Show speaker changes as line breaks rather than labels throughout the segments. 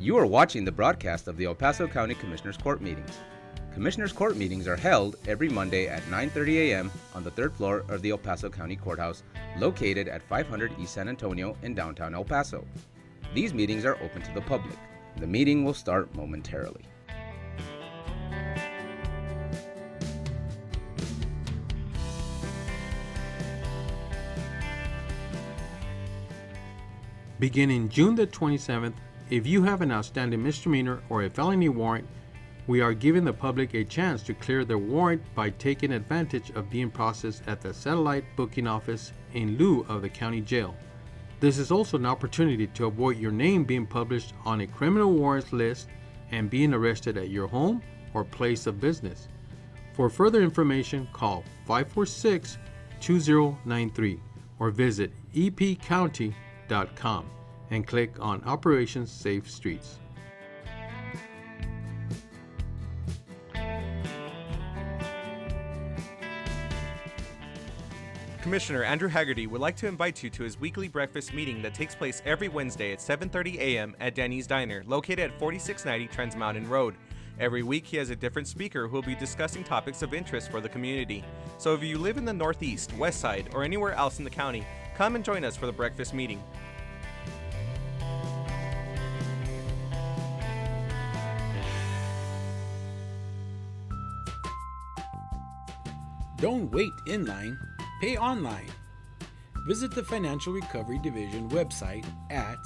You are watching the broadcast of the El Paso County Commissioners Court meetings. Commissioners Court meetings are held every Monday at 9:30 a.m. on the third floor of the El Paso County Courthouse, located at 500 East San Antonio in downtown El Paso. These meetings are open to the public. The meeting will start momentarily.
Beginning June the 27th, if you have an outstanding misdemeanor or a felony warrant, we are giving the public a chance to clear their warrant by taking advantage of being processed at the satellite booking office in lieu of the county jail. This is also an opportunity to avoid your name being published on a criminal warrants list and being arrested at your home or place of business. For further information, call 546-2093 or visit epcounty.com and click on Operations Safe Streets.
Commissioner Andrew Haggerty would like to invite you to his weekly breakfast meeting that takes place every Wednesday at 7:30 a.m. at Danny's Diner, located at 4690 Trans Mountain Road. Every week he has a different speaker who will be discussing topics of interest for the community. So if you live in the Northeast, West Side, or anywhere else in the county, come and join us for the breakfast meeting.
Don't wait in line, pay online. Visit the Financial Recovery Division website at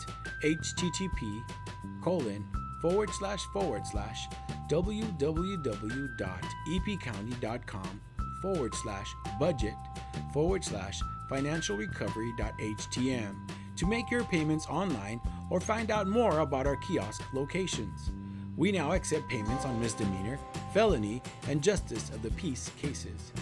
http://www.epcounty.com/budget/financialrecovery.htm to make your payments online or find out more about our kiosk locations. We now accept payments on misdemeanor, felony, and justice of the peace cases.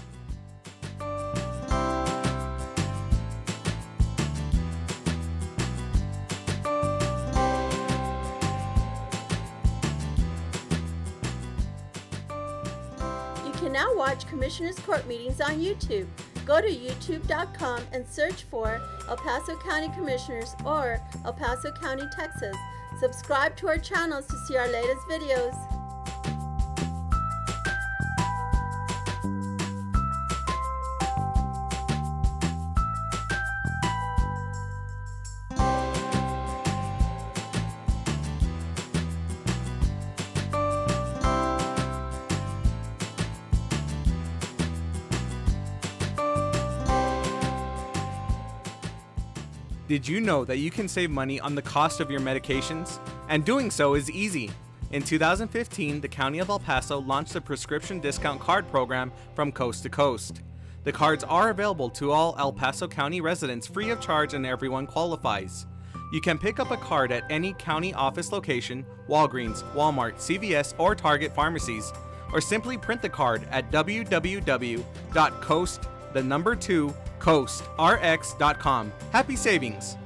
You can now watch Commissioners Court meetings on YouTube. Go to youtube.com and search for El Paso County Commissioners or El Paso County, Texas. Subscribe to our channels to see our latest videos.
Did you know that you can save money on the cost of your medications? And doing so is easy. In 2015, the County of El Paso launched a prescription discount card program from coast to coast. The cards are available to all El Paso County residents free of charge and everyone qualifies. You can pick up a card at any county office location, Walgreens, Walmart, CVS, or Target pharmacies, or simply print the card at www.coastrx.com. Happy savings!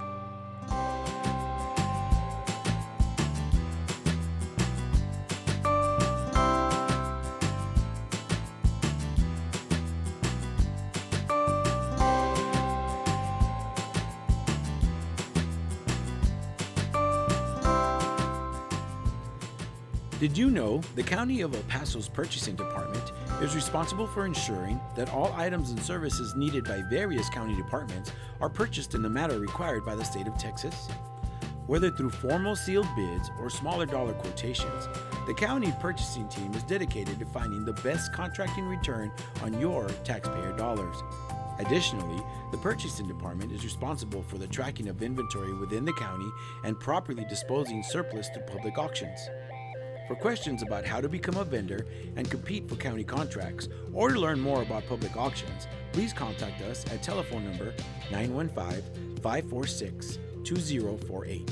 Did you know the County of El Paso's Purchasing Department is responsible for ensuring that all items and services needed by various county departments are purchased in the manner required by the state of Texas? Whether through formal sealed bids or smaller dollar quotations, the county purchasing team is dedicated to finding the best contracting return on your taxpayer dollars. Additionally, the Purchasing Department is responsible for the tracking of inventory within the county and properly disposing surplus through public auctions. For questions about how to become a vendor and compete for county contracts, or to learn more about public auctions, please contact us at telephone number 915-546-2048.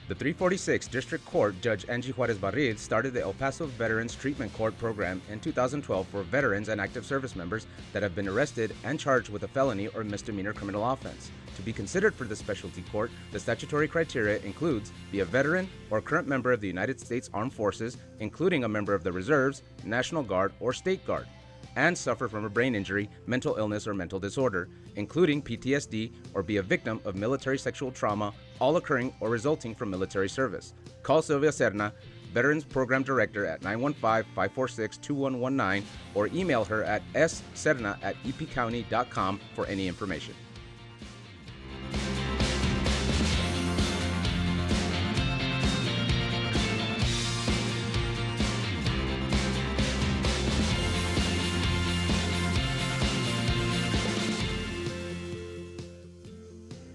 The 346th District Court Judge Angie Juarez Barril started the El Paso Veterans Treatment Court program in 2012 for veterans and active service members that have been arrested and charged with a felony or misdemeanor criminal offense. To be considered for the specialty court, the statutory criteria includes be a veteran or current member of the United States Armed Forces, including a member of the Reserves, National Guard, or State Guard, and suffer from a brain injury, mental illness, or mental disorder, including PTSD, or be a victim of military sexual trauma, all occurring or resulting from military service. Call Sylvia Serna, Veterans Program Director at 915-546-2119, or email her at sserna@epcounty.com for any information.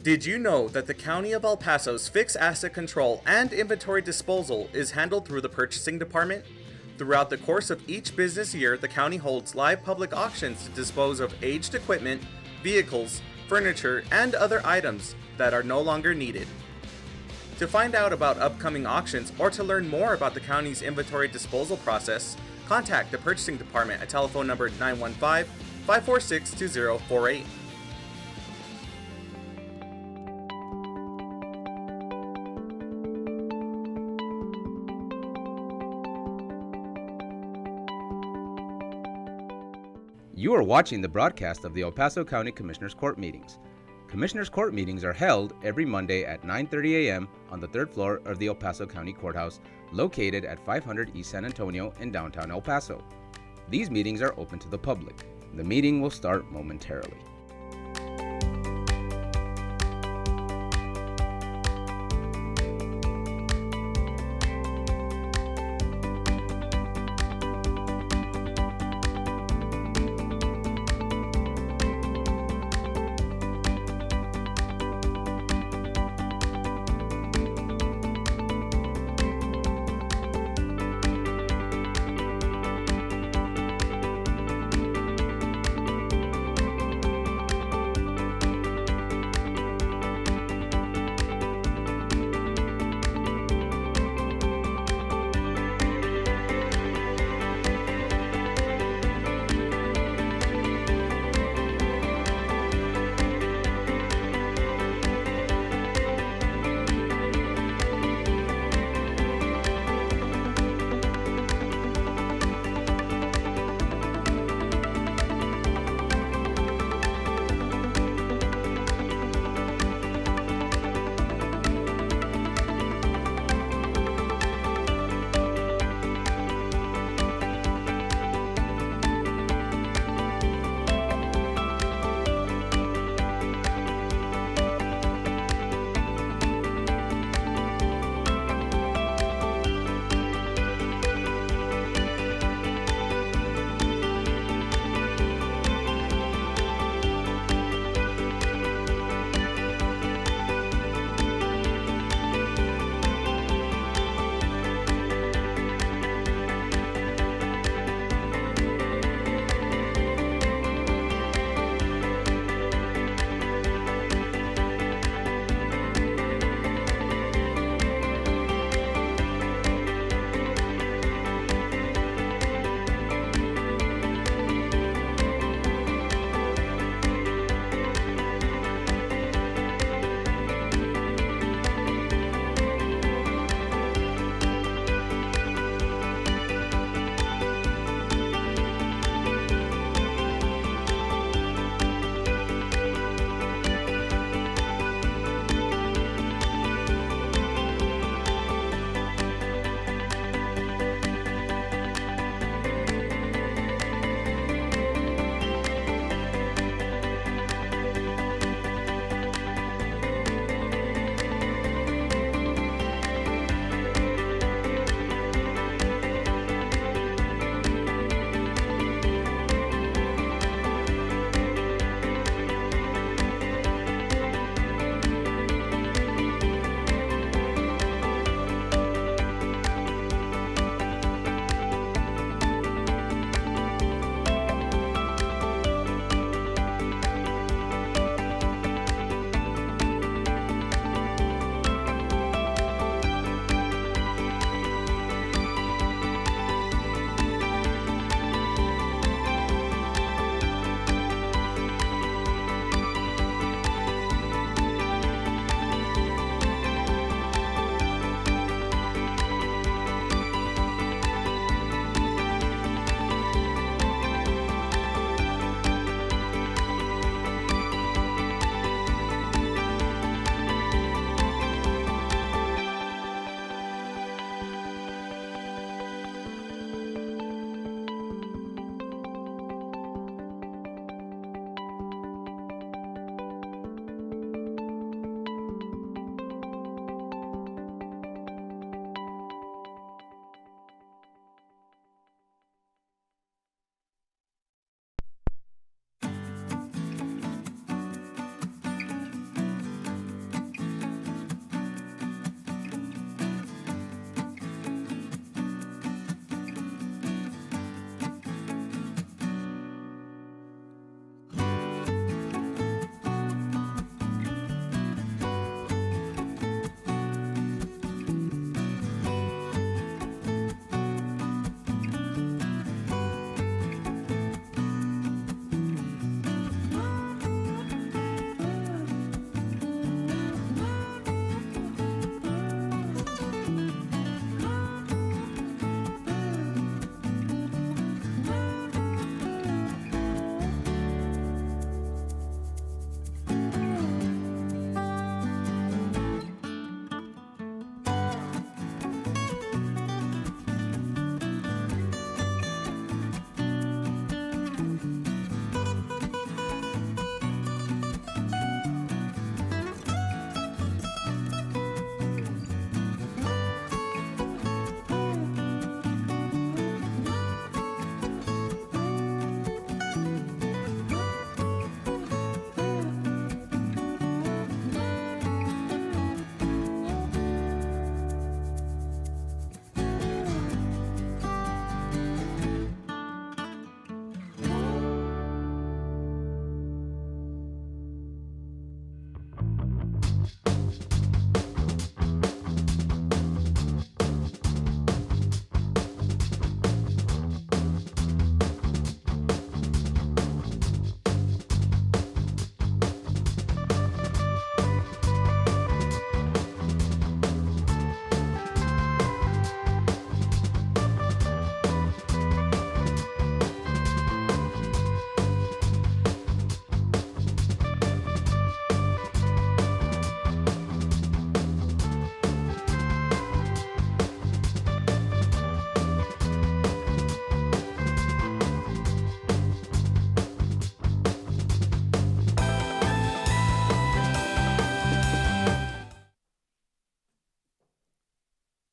Did you know that the County of El Paso's fixed asset control and inventory disposal is handled through the purchasing department? Throughout the course of each business year, the county holds live public auctions to dispose of aged equipment, vehicles, furniture, and other items that are no longer needed. To find out about upcoming auctions or to learn more about the county's inventory disposal process, contact the purchasing department at telephone number 915-546-2048.
You are watching the broadcast of the El Paso County Commissioners Court meetings. Commissioners Court meetings are held every Monday at 9:30 a.m. on the third floor of the El Paso County Courthouse, located at 500 East San Antonio in downtown El Paso. These meetings are open to the public. The meeting will start momentarily.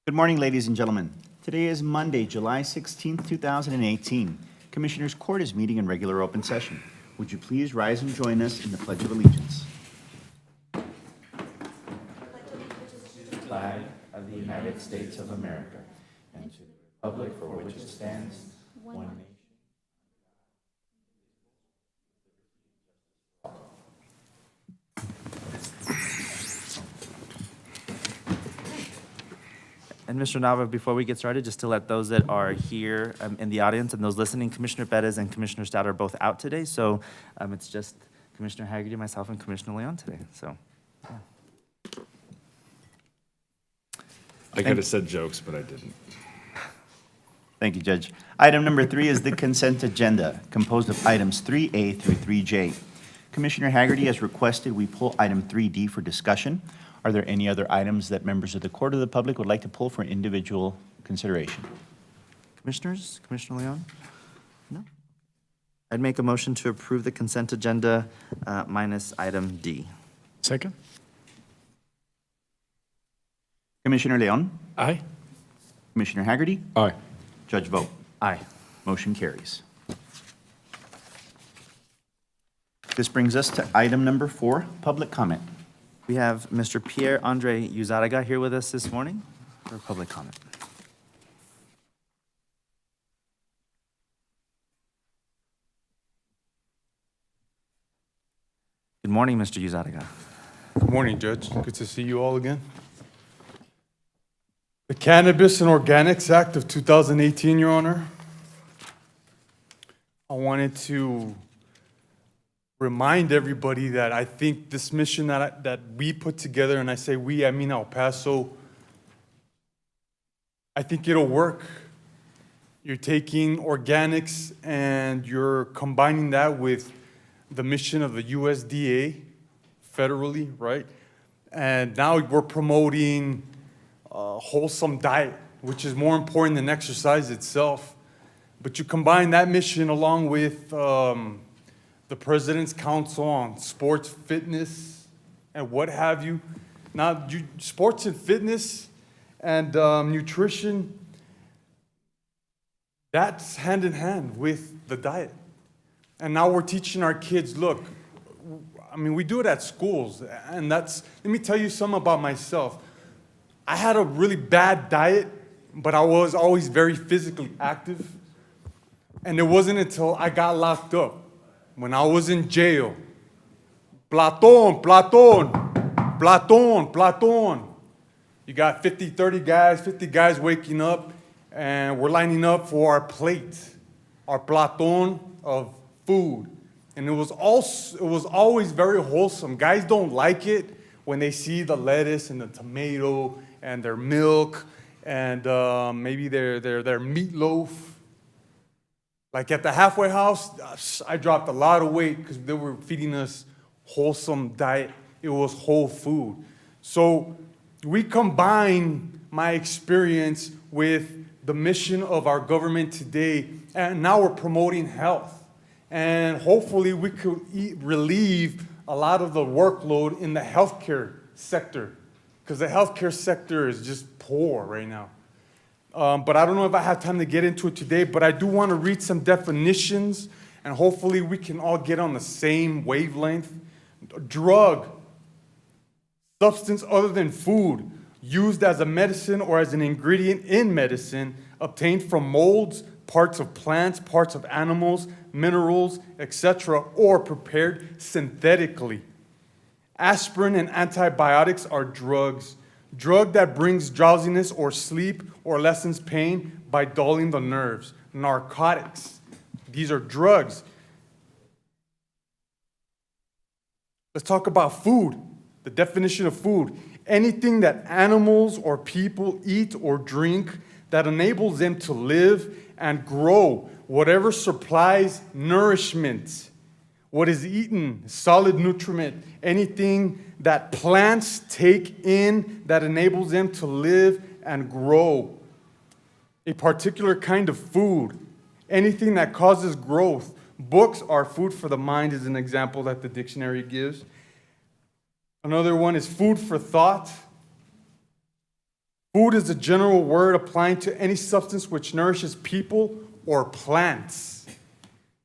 Good morning, ladies and gentlemen. Today is Monday, July 16th, 2018. Commissioners Court is meeting in regular open session. Would you please rise and join us in the Pledge of Allegiance? Flag of the United States of America and to the republic for which it stands, one nation.
And Mr. Nava, before we get started, just to let those that are here in the audience and those listening, Commissioner Perez and Commissioner Stout are both out today, so it's just Commissioner Haggerty, myself, and Commissioner Leon today, so. Yeah.
I could have said jokes, but I didn't.
Thank you, Judge. Item number 3 is the consent agenda, composed of items 3A through 3J. Commissioner Haggerty has requested we pull item 3D for discussion. Are there any other items that members of the court or the public would like to pull for individual consideration?
Commissioners, Commissioner Leon? No? I'd make a motion to approve the consent agenda minus item D.
Second?
Commissioner Leon?
Aye.
Commissioner Haggerty?
Aye.
Judge vote.
Aye.
Motion carries. This brings us to item number 4, public comment.
We have Mr. Pierre-Andre Uzaraga here with us this morning for public comment. Good morning, Mr. Uzaraga.
Good morning, Judge. Good to see you all again. The Cannabis and Organics Act of 2018, Your Honor. I wanted to remind everybody that I think this mission that we put together, and I say we, I mean El Paso, I think it'll work. You're taking organics and you're combining that with the mission of the USDA federally, right? And now we're promoting a wholesome diet, which is more important than exercise itself. But you combine that mission along with the President's Council on Sports, Fitness, and what have you. Now, sports and fitness and nutrition, that's hand in hand with the diet. And now we're teaching our kids, look, I mean, we do it at schools, and let me tell you something about myself. I had a really bad diet, but I was always very physically active. And it wasn't until I got locked up, when I was in jail. Platon. You got 50 guys waking up, and we're lining up for our plate, our platon of food. And it was always very wholesome. Guys don't like it when they see the lettuce and the tomato and their milk and maybe their meatloaf. Like at the halfway house, I dropped a lot of weight because they were feeding us wholesome diet. It was whole food. So we combine my experience with the mission of our government today, and now we're promoting health. And hopefully we could relieve a lot of the workload in the healthcare sector, because the healthcare sector is just poor right now. But I don't know if I have time to get into it today, but I do want to read some definitions, and hopefully we can all get on the same wavelength. Drug, substance other than food, used as a medicine or as an ingredient in medicine, obtained from molds, parts of plants, parts of animals, minerals, etc., or prepared synthetically. Aspirin and antibiotics are drugs. Drug that brings drowsiness or sleep or lessens pain by dulling the nerves. Narcotics. These are drugs. Let's talk about food. The definition of food. Anything that animals or people eat or drink that enables them to live and grow. Whatever supplies nourishment. What is eaten, solid nutriment. Anything that plants take in that enables them to live and grow. A particular kind of food. Anything that causes growth. Books are food for the mind is an example that the dictionary gives. Another one is food for thought. Food is a general word applying to any substance which nourishes people or plants.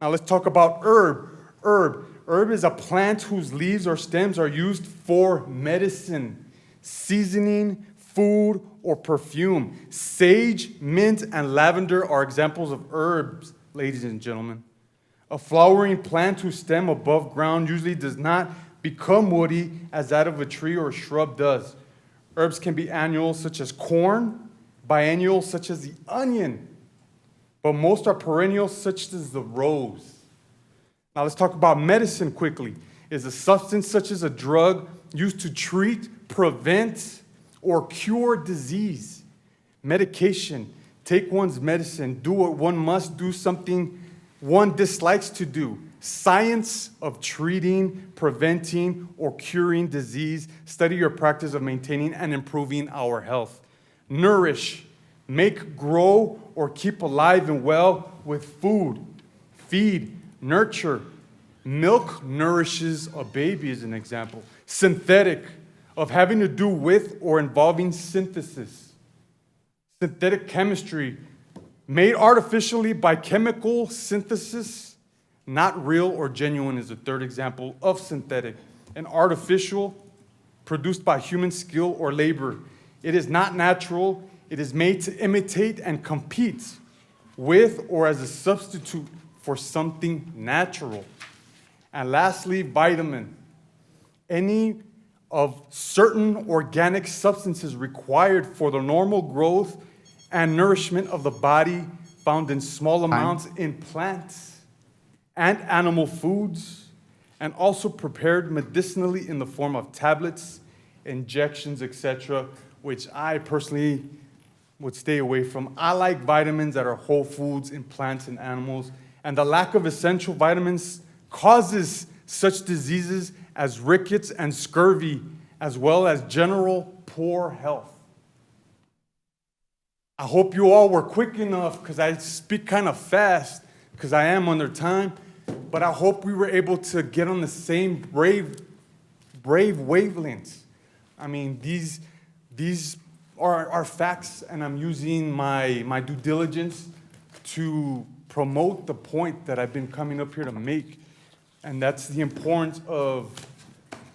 Now let's talk about herb. Herb is a plant whose leaves or stems are used for medicine, seasoning, food, or perfume. Sage, mint, and lavender are examples of herbs, ladies and gentlemen. A flowering plant whose stem above ground usually does not become woody as that of a tree or a shrub does. Herbs can be annual, such as corn, biennial, such as the onion, but most are perennial, such as the rose. Now let's talk about medicine quickly. Is a substance such as a drug used to treat, prevent, or cure disease. Medication, take one's medicine, do what one must do, something one dislikes to do. Science of treating, preventing, or curing disease. Study or practice of maintaining and improving our health. Nourish, make, grow, or keep alive and well with food. Feed, nurture. Milk nourishes a baby, as an example. Synthetic, of having to do with or involving synthesis. Synthetic chemistry, made artificially by chemical synthesis. Not real or genuine is the third example of synthetic. And artificial, produced by human skill or labor. It is not natural. It is made to imitate and compete with or as a substitute for something natural. And lastly, vitamin. Any of certain organic substances required for the normal growth and nourishment of the body, found in small amounts in plants and animal foods, and also prepared medicinally in the form of tablets, injections, etc., which I personally would stay away from. I like vitamins that are whole foods in plants and animals, and the lack of essential vitamins causes such diseases as rickets and scurvy, as well as general poor health. I hope you all were quick enough, because I speak kind of fast, because I am under time, but I hope we were able to get on the same brave wavelengths. I mean, these are facts, and I'm using my due diligence to promote the point that I've been coming up here to make, and that's the importance of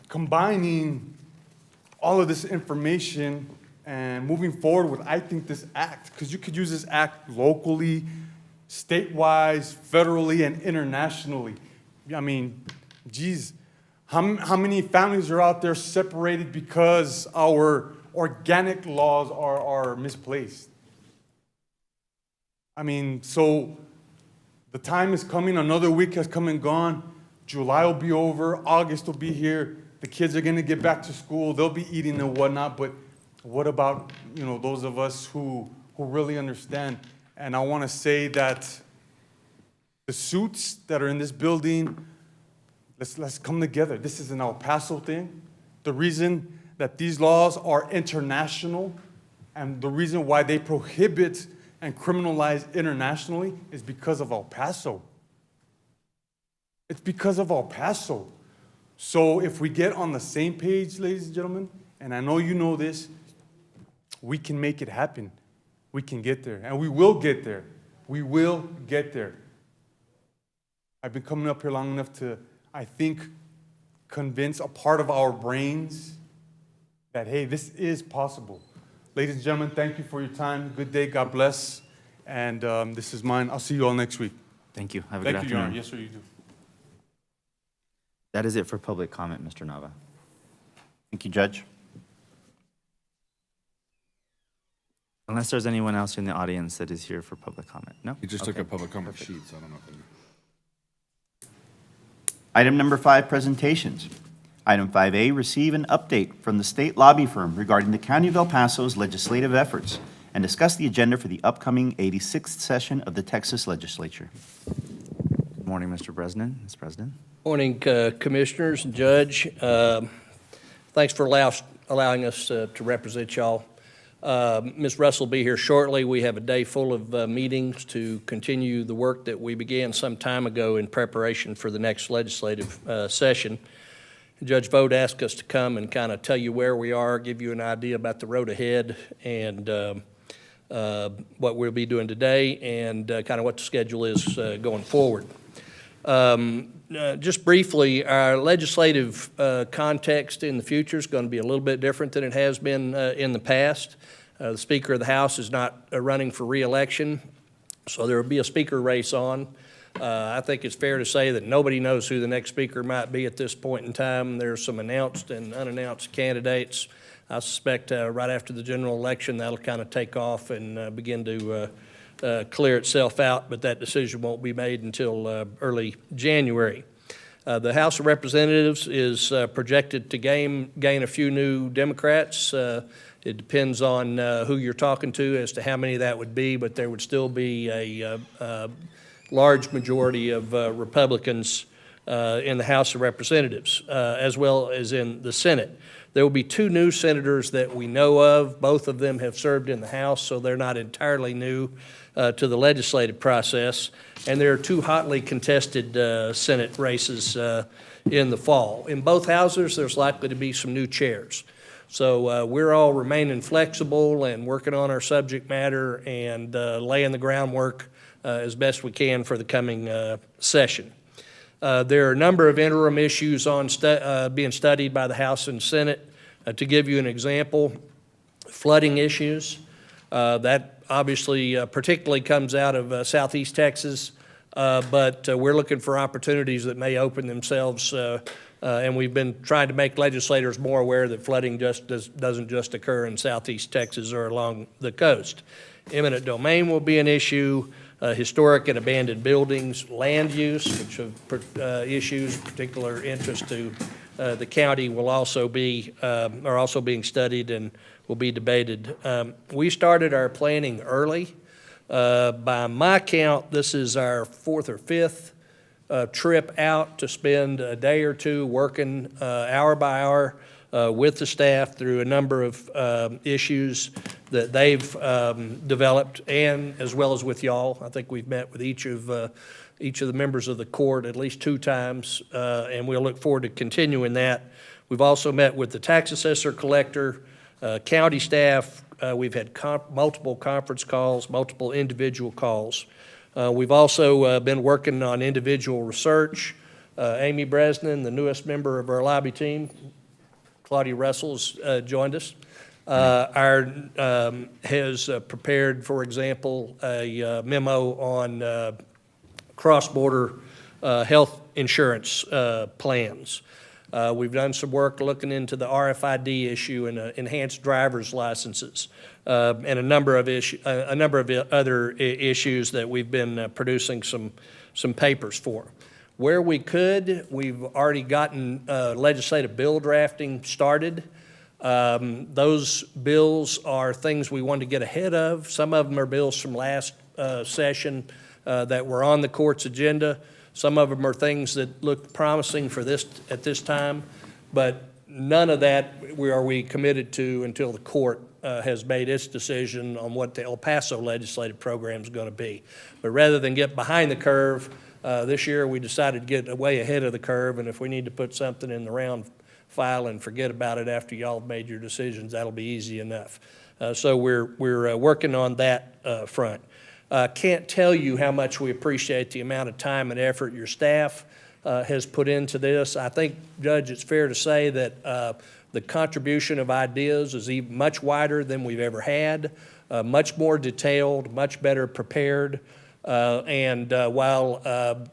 combining all of this information and moving forward with, I think, this act, because you could use this act locally, statewide, federally, and internationally. I mean, geez, how many families are out there separated because our organic laws are misplaced? I mean, so the time is coming, another week has come and gone, July will be over, August will be here, the kids are gonna get back to school, they'll be eating and whatnot, but what about, those of us who really understand? And I want to say that the suits that are in this building, let's come together. This is an El Paso thing. The reason that these laws are international and the reason why they prohibit and criminalize internationally is because of El Paso. It's because of El Paso. So if we get on the same page, ladies and gentlemen, and I know you know this, we can make it happen. We can get there, and we will get there. We will get there. I've been coming up here long enough to, I think, convince a part of our brains that, hey, this is possible. Ladies and gentlemen, thank you for your time. Good day. God bless. And this is mine. I'll see you all next week.
Thank you. Have a good
Thank you, Your
afternoon.
Honor. Yes, sir, you do.
That is it for public comment, Mr. Nava.
Thank you, Judge.
Unless there's anyone else in the audience that is here for public comment. No?
You just
Okay.
took a public comment
Perfect.
sheet, so I don't know if it...
Item number 5, presentations. Item 5A, receive an update from the state lobby firm regarding the County of El Paso's legislative efforts and discuss the agenda for the upcoming 86th session of the Texas Legislature.
Good morning, Mr. Bresnan. Ms. President.
Morning, Commissioners and Judge. Thanks for allowing us to represent y'all. Ms. Russell will be here shortly. We have a day full of meetings to continue the work that we began some time ago in preparation for the next legislative session. Judge Vogt asked us to come and kind of tell you where we are, give you an idea about the road ahead, and what we'll be doing today, and kind of what the schedule is going forward. Just briefly, our legislative context in the future is going to be a little bit different than it has been in the past. The Speaker of the House is not running for re-election, so there will be a speaker race on. I think it's fair to say that nobody knows who the next speaker might be at this point in time. There's some announced and unannounced candidates. I suspect right after the general election, that'll kind of take off and begin to clear itself out, but that decision won't be made until early January. The House of Representatives is projected to gain a few new Democrats. It depends on who you're talking to as to how many that would be, but there would still be a large majority of Republicans in the House of Representatives, as well as in the Senate. There will be two new senators that we know of. Both of them have served in the House, so they're not entirely new to the legislative process. And there are two hotly contested Senate races in the fall. In both houses, there's likely to be some new chairs. So we're all remaining flexible and working on our subject matter and laying the groundwork as best we can for the coming session. There are a number of interim issues being studied by the House and Senate. To give you an example, flooding issues. That obviously particularly comes out of southeast Texas, but we're looking for opportunities that may open themselves, and we've been trying to make legislators more aware that flooding doesn't just occur in southeast Texas or along the coast. Eminent domain will be an issue. Historic and abandoned buildings, land use, which are issues of particular interest to the county, are also being studied and will be debated. We started our planning early. By my count, this is our fourth or fifth trip out to spend a day or two working hour by hour with the staff through a number of issues that they've developed, and as well as with y'all. I think we've met with each of the members of the court at least 2 times, and we'll look forward to continuing that. We've also met with the tax assessor collector, county staff. We've had multiple conference calls, multiple individual calls. We've also been working on individual research. Amy Bresnan, the newest member of our lobby team, Claudia Russell's joined us. Has prepared, for example, a memo on cross-border health insurance plans. We've done some work looking into the RFID issue and enhanced driver's licenses, and a number of other issues that we've been producing some papers for. Where we could, we've already gotten legislative bill drafting started. Those bills are things we wanted to get ahead of. Some of them are bills from last session that were on the court's agenda. Some of them are things that look promising for this at this time, but none of that are we committed to until the court has made its decision on what the El Paso legislative program is going to be. But rather than get behind the curve, this year we decided to get way ahead of the curve, and if we need to put something in the round file and forget about it after y'all have made your decisions, that'll be easy enough. So we're working on that front. Can't tell you how much we appreciate the amount of time and effort your staff has put into this. I think, Judge, it's fair to say that the contribution of ideas is even much wider than we've ever had, much more detailed, much better prepared. And while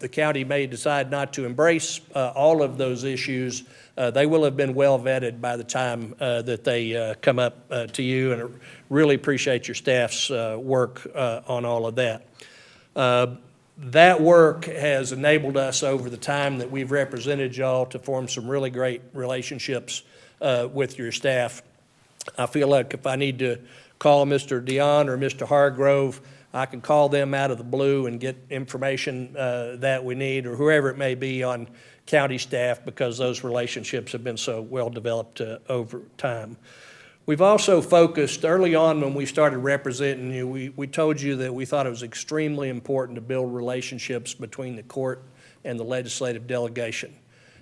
the county may decide not to embrace all of those issues, they will have been well vetted by the time that they come up to you, and I really appreciate your staff's work on all of that. That work has enabled us over the time that we've represented y'all to form some really great relationships with your staff. I feel like if I need to call Mr. Dion or Mr. Hargrove, I can call them out of the blue and get information that we need, or whoever it may be on county staff, because those relationships have been so well developed over time. We've also focused early on when we started representing you, we told you that we thought it was extremely important to build relationships between the court and the legislative delegation.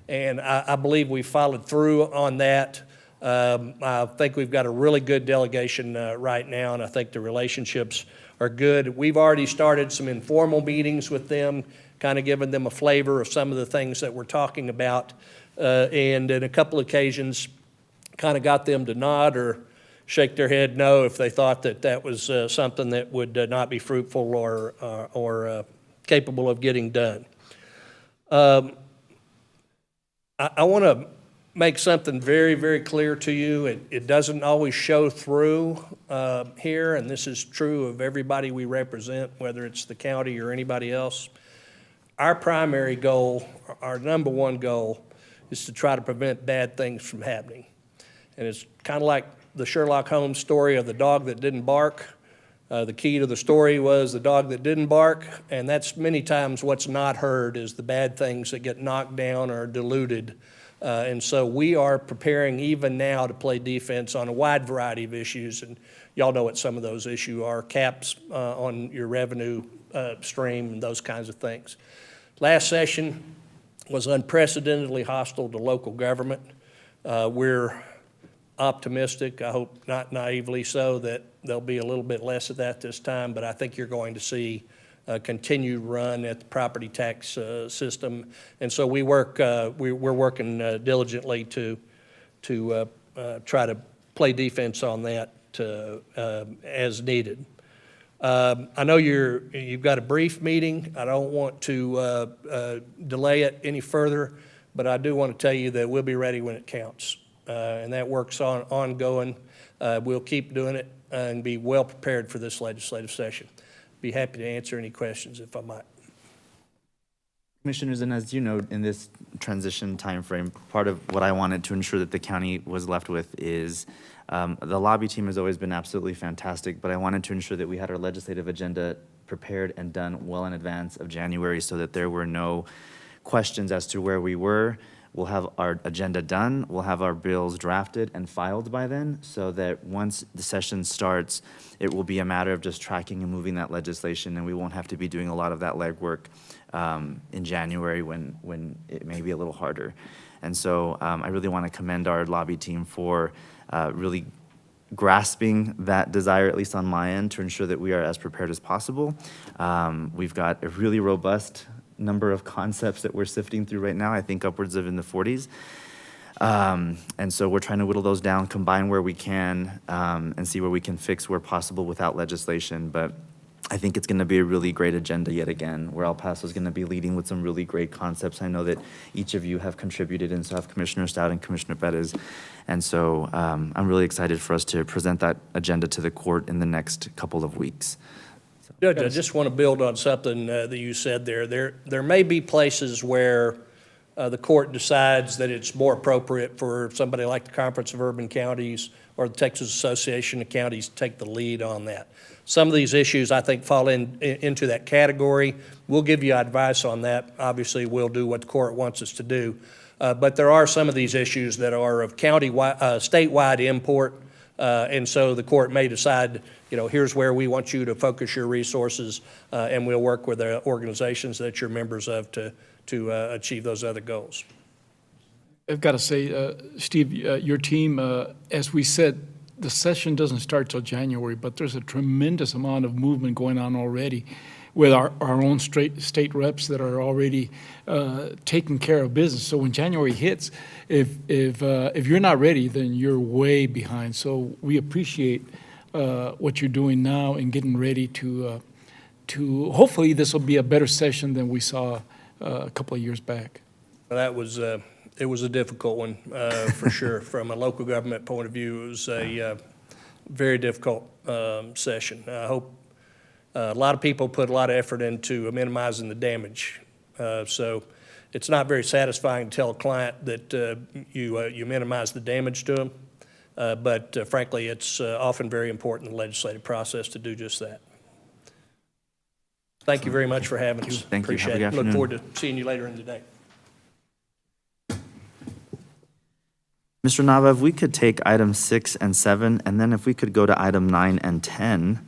and I believe we followed through on that. I think we've got a really good delegation right now, and I think the relationships are good. We've already started some informal meetings with them, kind of giving them a flavor of some of the things that we're talking about, and in a couple occasions, kind of got them to nod or shake their head no if they thought that that was something that would not be fruitful or capable of getting done. I want to make something very, very clear to you. It doesn't always show through here, and this is true of everybody we represent, whether it's the county or anybody else. Our primary goal, our number one goal, is to try to prevent bad things from happening. And it's kind of like the Sherlock Holmes story of the dog that didn't bark. The key to the story was the dog that didn't bark, and that's many times what's not heard is the bad things that get knocked down or diluted. And so we are preparing even now to play defense on a wide variety of issues, and y'all know what some of those issues are, caps on your revenue stream and those kinds of things. Last session was unprecedentedly hostile to local government. We're optimistic, I hope not naively so, that there'll be a little bit less of that this time, but I think you're going to see a continued run at the property tax system. And so we're working diligently to try to play defense on that as needed. I know you've got a brief meeting. I don't want to delay it any further, but I do want to tell you that we'll be ready when it counts. And that work's ongoing. We'll keep doing it and be well prepared for this legislative session. Be happy to answer any questions if I might.
Commissioners, and as you know, in this transition timeframe, part of what I wanted to ensure that the county was left with is the lobby team has always been absolutely fantastic, but I wanted to ensure that we had our legislative agenda prepared and done well in advance of January so that there were no questions as to where we were. We'll have our agenda done, we'll have our bills drafted and filed by then, so that once the session starts, it will be a matter of just tracking and moving that legislation, and we won't have to be doing a lot of that legwork in January when it may be a little harder. And so I really want to commend our lobby team for really grasping that desire, at least on my end, to ensure that we are as prepared as possible. We've got a really robust number of concepts that we're sifting through right now, I think upwards of in the 40s. And so we're trying to whittle those down, combine where we can, and see where we can fix where possible without legislation. But I think it's going to be a really great agenda yet again, where El Paso is going to be leading with some really great concepts. I know that each of you have contributed, and so have Commissioner Stout and Commissioner Perez. And so I'm really excited for us to present that agenda to the court in the next couple of weeks.
Judge, I just want to build on something that you said there. There may be places where the court decides that it's more appropriate for somebody like the Conference of Urban Counties or the Texas Association of Counties to take the lead on that. Some of these issues, I think, fall into that category. We'll give you advice on that. Obviously, we'll do what the court wants us to do. But there are some of these issues that are of statewide import, and so the court may decide, here's where we want you to focus your resources, and we'll work with the organizations that you're members of to achieve those other goals.
I've got to say, Steve, your team, as we said, the session doesn't start till January, but there's a tremendous amount of movement going on already with our own state reps that are already taking care of business. So when January hits, if you're not ready, then you're way behind. So we appreciate what you're doing now and getting ready to hopefully this will be a better session than we saw a couple of years back.
That was it was a difficult one for sure. From a local government point of view, it was a very difficult session. I hope a lot of people put a lot of effort into minimizing the damage. So it's not very satisfying to tell a client that you minimize the damage to them. But frankly, it's often very important in the legislative process to do just that. Thank you very much for having us.
Thank you.
Appreciate it. Look forward to seeing you later in the day.
Mr. Nava, if we could take items 6 and 7, and then if we could go to item 9 and 10.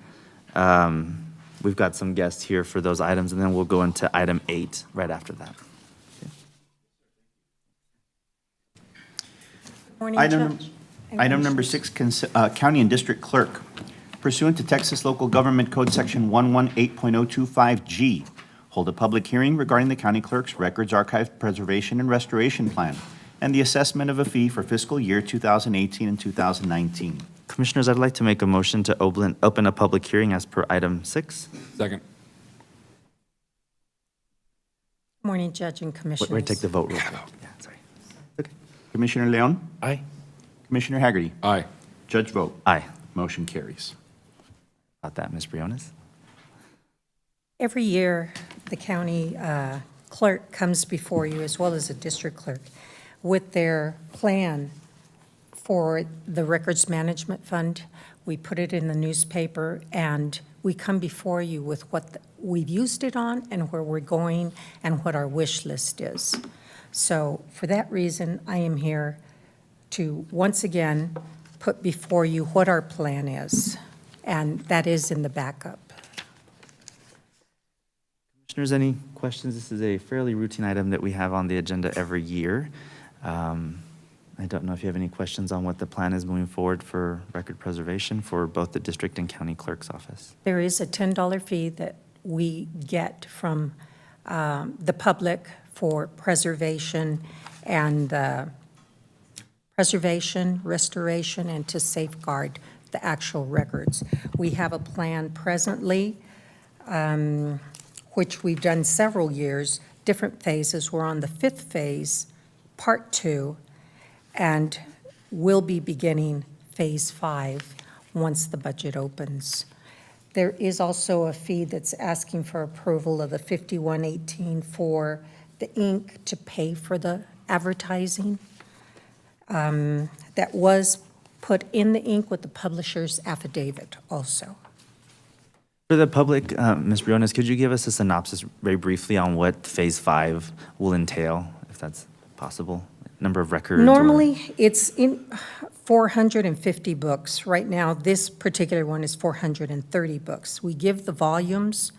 We've got some guests here for those items, and then we'll go into item 8 right after that.
Morning,
Item
Judge. and
item number
Commissioners.
6, County and District Clerk. Pursuant to Texas Local Government Code Section 118.025G, hold a public hearing regarding the county clerk's records archive preservation and restoration plan and the assessment of a fee for fiscal year 2018 and 2019.
Commissioners, I'd like to make a motion to open a public hearing as per item 6.
Second.
Morning, Judge and Commissioners.
Wait, take the vote real quick. Yeah, sorry.
Commissioner Leon?
Aye.
Commissioner Haggerty?
Aye.
Judge vote.
Aye.
Motion carries.
About that, Ms. Briones?
Every year, the county clerk comes before you, as well as the district clerk, with their plan for the Records Management Fund. We put it in the newspaper, and we come before you with what we've used it on and where we're going and what our wish list is. So for that reason, I am here to once again put before you what our plan is, and that is in the backup.
Commissioners, any questions? This is a fairly routine item that we have on the agenda every year. I don't know if you have any questions on what the plan is moving forward for record preservation for both the district and county clerk's office.
There is a $10 fee that we get from the public for preservation and restoration, and to safeguard the actual records. We have a plan presently, which we've done several years, different phases. We're on the 5th phase, Part 2, and we'll be beginning Phase 5 once the budget opens. There is also a fee that's asking for approval of the 5118 for the ink to pay for the advertising. That was put in the ink with the publisher's affidavit also.
For the public, Ms. Briones, could you give us a synopsis very briefly on what Phase 5 will entail, if that's possible? Number of records?
Normally, it's in 450 books. Right now, this particular one is 430 books. We give the volumes,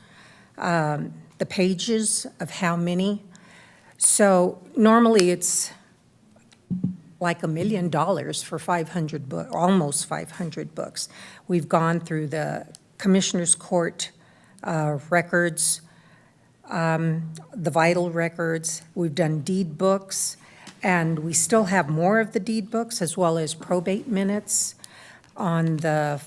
the pages of how many. So normally, it's like $1 million for 500 books, almost 500 books. We've gone through the Commissioner's Court records, the vital records. We've done deed books. And we still have more of the deed books, as well as probate minutes that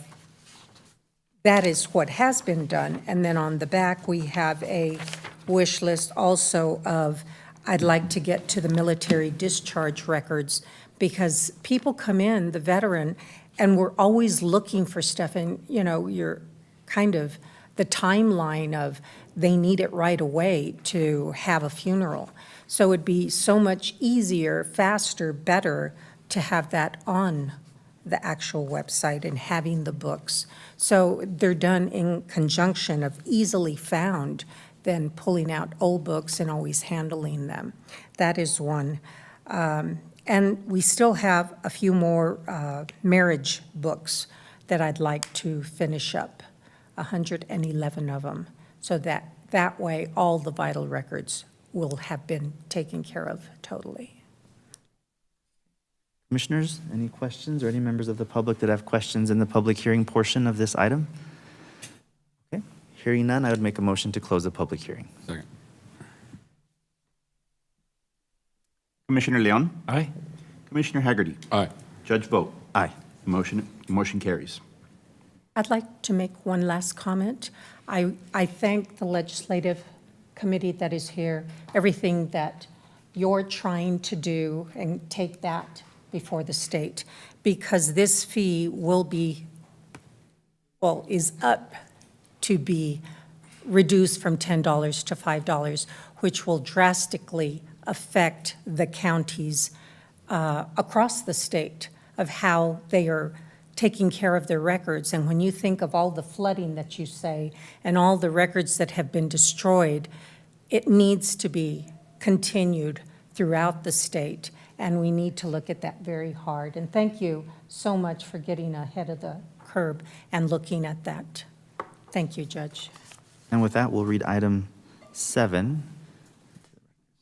is what has been done. And then on the back, we have a wish list also of, I'd like to get to the military discharge records, because people come in, the veteran, and we're always looking for stuff, and, you're kind of the timeline of they need it right away to have a funeral. So it'd be so much easier, faster, better to have that on the actual website and having the books. So they're done in conjunction of easily found than pulling out old books and always handling them. That is one. And we still have a few more marriage books that I'd like to finish up, 111 of them, so that way all the vital records will have been taken care of totally.
Commissioners, any questions, or any members of the public that have questions in the public hearing portion of this item? Okay, hearing none, I would make a motion to close the public hearing.
Second.
Commissioner Leon?
Aye.
Commissioner Haggerty?
Aye.
Judge vote.
Aye.
Motion carries.
I'd like to make one last comment. I thank the legislative committee that is here, everything that you're trying to do, and take that before the state, because this fee will be, is up to be reduced from $10 to $5, which will drastically affect the counties across the state of how they are taking care of their records. And when you think of all the flooding that you say and all the records that have been destroyed, it needs to be continued throughout the state, and we need to look at that very hard. And thank you so much for getting ahead of the curve and looking at that. Thank you, Judge.
And with that, we'll read item 7.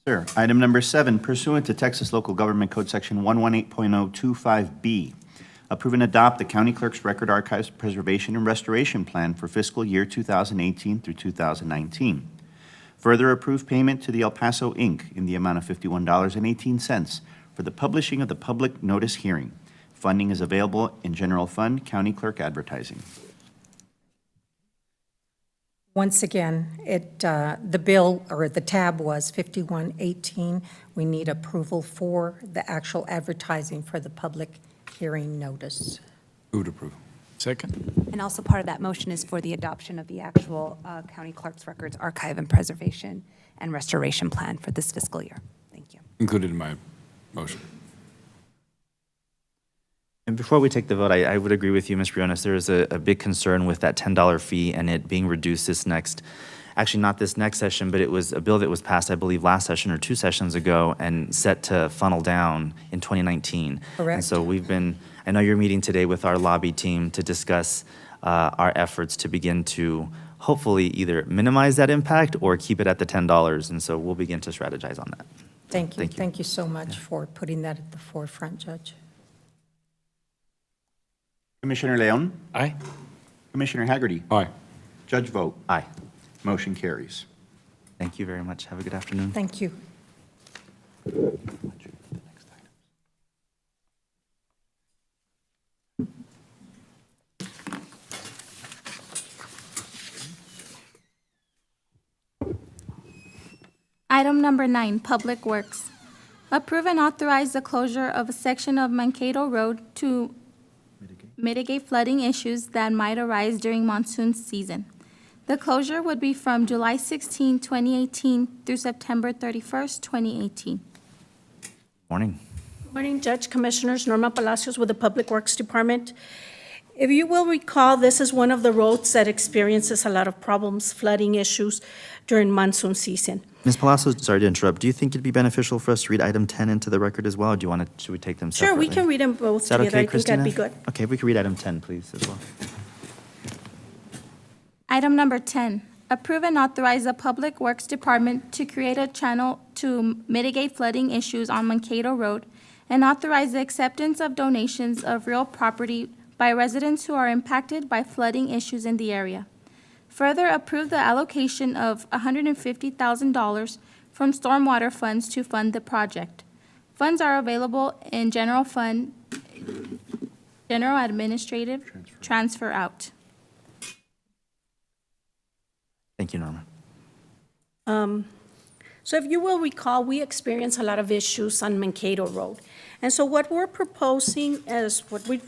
Sir, item number 7, pursuant to Texas Local Government Code Section 118.025B, approve and adopt the County Clerk's Record Archives Preservation and Restoration Plan for fiscal year 2018 through 2019. Further approve payment to the El Paso Inc. in the amount of $51.18 for the publishing of the public notice hearing. Funding is available in General Fund, County Clerk Advertising.
Once again, the bill, or the tab was 5118. We need approval for the actual advertising for the public hearing notice.
Move to approve.
Second.
And also part of that motion is for the adoption of the actual County Clerk's Records Archive and Preservation and Restoration Plan for this fiscal year. Thank you.
Included in my motion.
And before we take the vote, I would agree with you, Ms. Briones. There is a big concern with that $10 fee and it being reduced this next, actually not this next session, but it was a bill that was passed, I believe, last session or 2 sessions ago and set to funnel down in 2019.
Correct.
And so I know you're meeting today with our lobby team to discuss our efforts to begin to hopefully either minimize that impact or keep it at the $10. And so we'll begin to strategize on that.
Thank you.
Thank you.
Thank you so much for putting that at the forefront, Judge.
Commissioner Leon?
Aye.
Commissioner Haggerty?
Aye.
Judge vote.
Aye.
Motion carries.
Thank you very much. Have a good afternoon.
Thank you.
Item number 9, Public Works. Approve and authorize the closure of a section of Mankato Road to mitigate flooding issues that might arise during monsoon season. The closure would be from July 16, 2018 through September 31st, 2018.
Morning.
Morning, Judge, Commissioners. Norma Palacios with the Public Works Department. If you will recall, this is one of the roads that experiences a lot of problems, flooding issues during monsoon season.
Ms. Palacios, sorry to interrupt. Do you think it'd be beneficial for us to read item 10 into the record as well, or do you want to, should we take them
Sure,
separately?
we can read them both
Is that
together.
okay,
I think that'd be
Christina?
good.
Okay, if we could read item 10, please, as well.
Item number 10, approve and authorize the Public Works Department to create a channel to mitigate flooding issues on Mankato Road and authorize the acceptance of donations of real property by residents who are impacted by flooding issues in the area. Further, approve the allocation of $150,000 from stormwater funds to fund the project. Funds are available in General Fund, General Administrative, Transfer Out.
Thank you, Norma.
So if you will recall, we experience a lot of issues on Mankato Road. And so what we're proposing is what we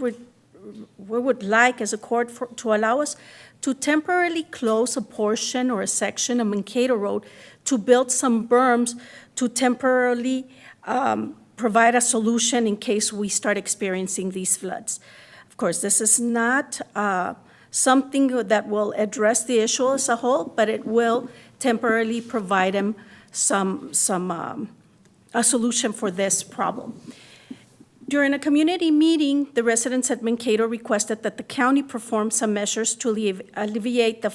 would like as a court to allow us to temporarily close a portion or a section of Mankato Road to build some berms to temporarily provide a solution in case we start experiencing these floods. Of course, this is not something that will address the issue as a whole, but it will temporarily provide them a solution for this problem. During a community meeting, the residents at Mankato requested that the county perform some measures to alleviate the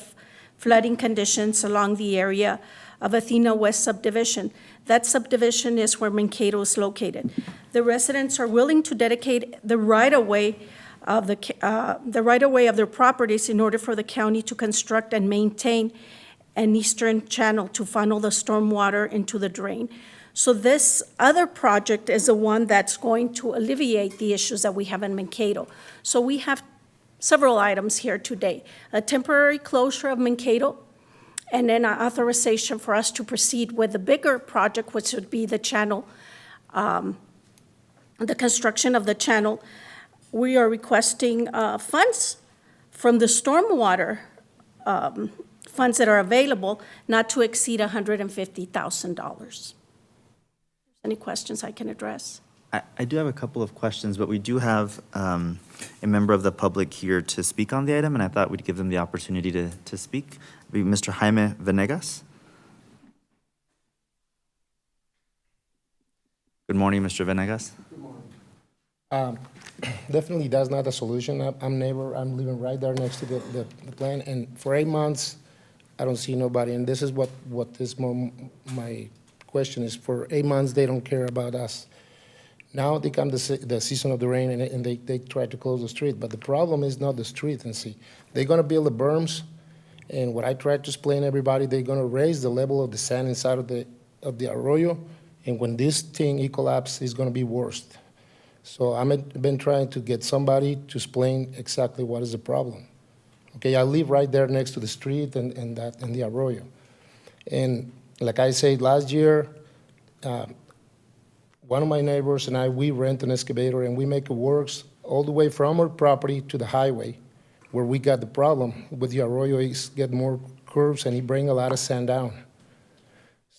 flooding conditions along the area of Athena West subdivision. That subdivision is where Mankato is located. The residents are willing to dedicate the right-of-way of their properties in order for the county to construct and maintain an eastern channel to funnel the stormwater into the drain. So this other project is the one that's going to alleviate the issues that we have in Mankato. So we have several items here today. A temporary closure of Mankato, and then an authorization for us to proceed with the bigger project, which would be the channel, the construction of the channel. We are requesting funds from the stormwater funds that are available, not to exceed $150,000. Any questions I can address?
I do have a couple of questions, but we do have a member of the public here to speak on the item, and I thought we'd give them the opportunity to speak. Be Mr. Jaime Venegas. Good morning, Mr. Venegas.
Good morning. Definitely that's not a solution. I'm living right there next to the plant, and for 8 months, I don't see nobody, and this is what is my question is, for 8 months, they don't care about us. Now they come the season of the rain, and they try to close the street. But the problem is not the street in sí. They're going to build the berms, and what I tried to explain to everybody, they're going to raise the level of the sand inside of the arroyo, and when this thing collapses, it's going to be worse. So I've been trying to get somebody to explain exactly what is the problem. Okay, I live right there next to the street and the arroyo. And like I said, last year, one of my neighbors and we rent an excavator, and we make it works all the way from our property to the highway, where we got the problem with the arroyo. He's get more curves, and he bring a lot of sand down.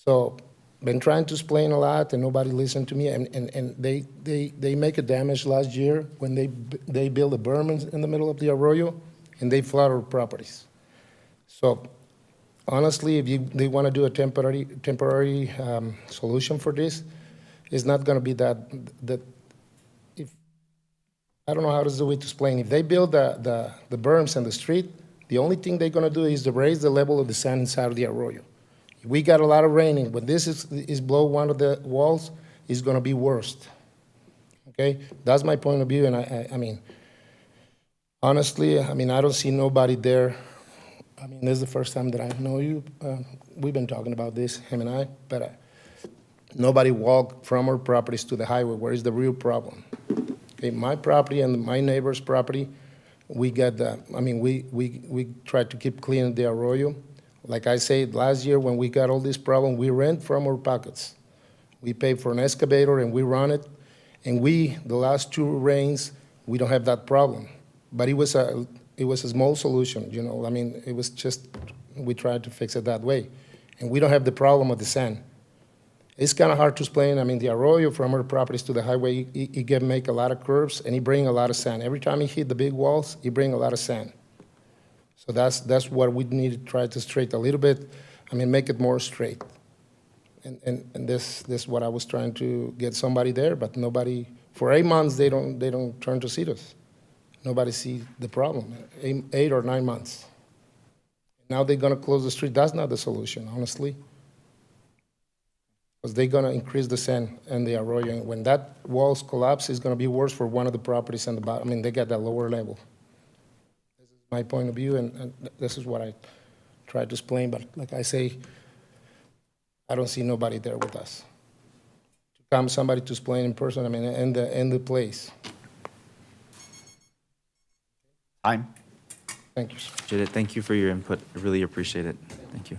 So been trying to explain a lot, and nobody listened to me, and they make a damage last year when they build a berm in the middle of the arroyo, and they flood our properties. So honestly, if they want to do a temporary solution for this, it's not going to be that if I don't know how to do it to explain. If they build the berms and the street, the only thing they're going to do is to raise the level of the sand inside of the arroyo. If we got a lot of rain, and when this is blow one of the walls, it's going to be worse. Okay, that's my point of view, and I mean, honestly, I mean, I don't see nobody there. I mean, this is the first time that I know you. We've been talking about this, him and I, but nobody walked from our properties to the highway, where is the real problem. Okay, my property and my neighbor's property, we got the, I mean, we tried to keep clean the arroyo. Like I said, last year when we got all this problem, we rent from our pockets. We paid for an excavator and we run it, and the last 2 rains, we don't have that problem. But it was a small solution, you know. I mean, it was just, we tried to fix it that way. And we don't have the problem of the sand. It's kind of hard to explain. I mean, the arroyo from our properties to the highway, he can make a lot of curves, and he bring a lot of sand. Every time he hit the big walls, he bring a lot of sand. So that's what we need to try to straighten a little bit. I mean, make it more straight. And this is what I was trying to get somebody there, but nobody, for 8 months, they don't turn to see us. Nobody see the problem, 8 or 9 months. Now they're going to close the street. That's not the solution, honestly. Because they're going to increase the sand and the arroyo. And when that walls collapse, it's going to be worse for one of the properties on the bottom. I mean, they got that lower level. This is my point of view, and this is what I tried to explain. But like I say, I don't see nobody there with us. To come, somebody to explain in person, I mean, in the place.
Time.
Thank you. Judith, thank you for your input. I really appreciate it. Thank you.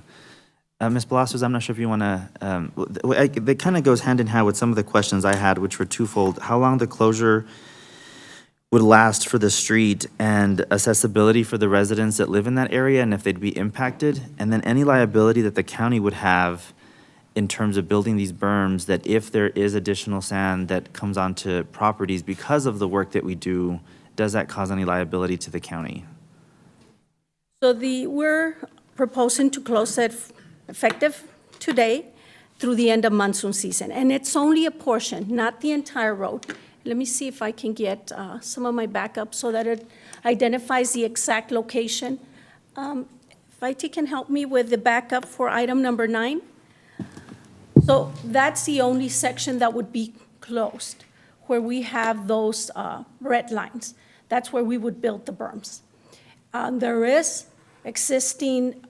Ms. Palacios, I'm not sure if you want to, that kind of goes hand in hand with some of the questions I had, which were twofold. How long the closure would last for the street, and accessibility for the residents that live in that area, and if they'd be impacted, and then any liability that the county would have in terms of building these berms, that if there is additional sand that comes onto properties because of the work that we do, does that cause any liability to the county?
So we're proposing to close it effective today through the end of monsoon season. And it's only a portion, not the entire road. Let me see if I can get some of my backup so that it identifies the exact location. If IT can help me with the backup for item number 9. So that's the only section that would be closed, where we have those red lines. That's where we would build the berms. There is existing,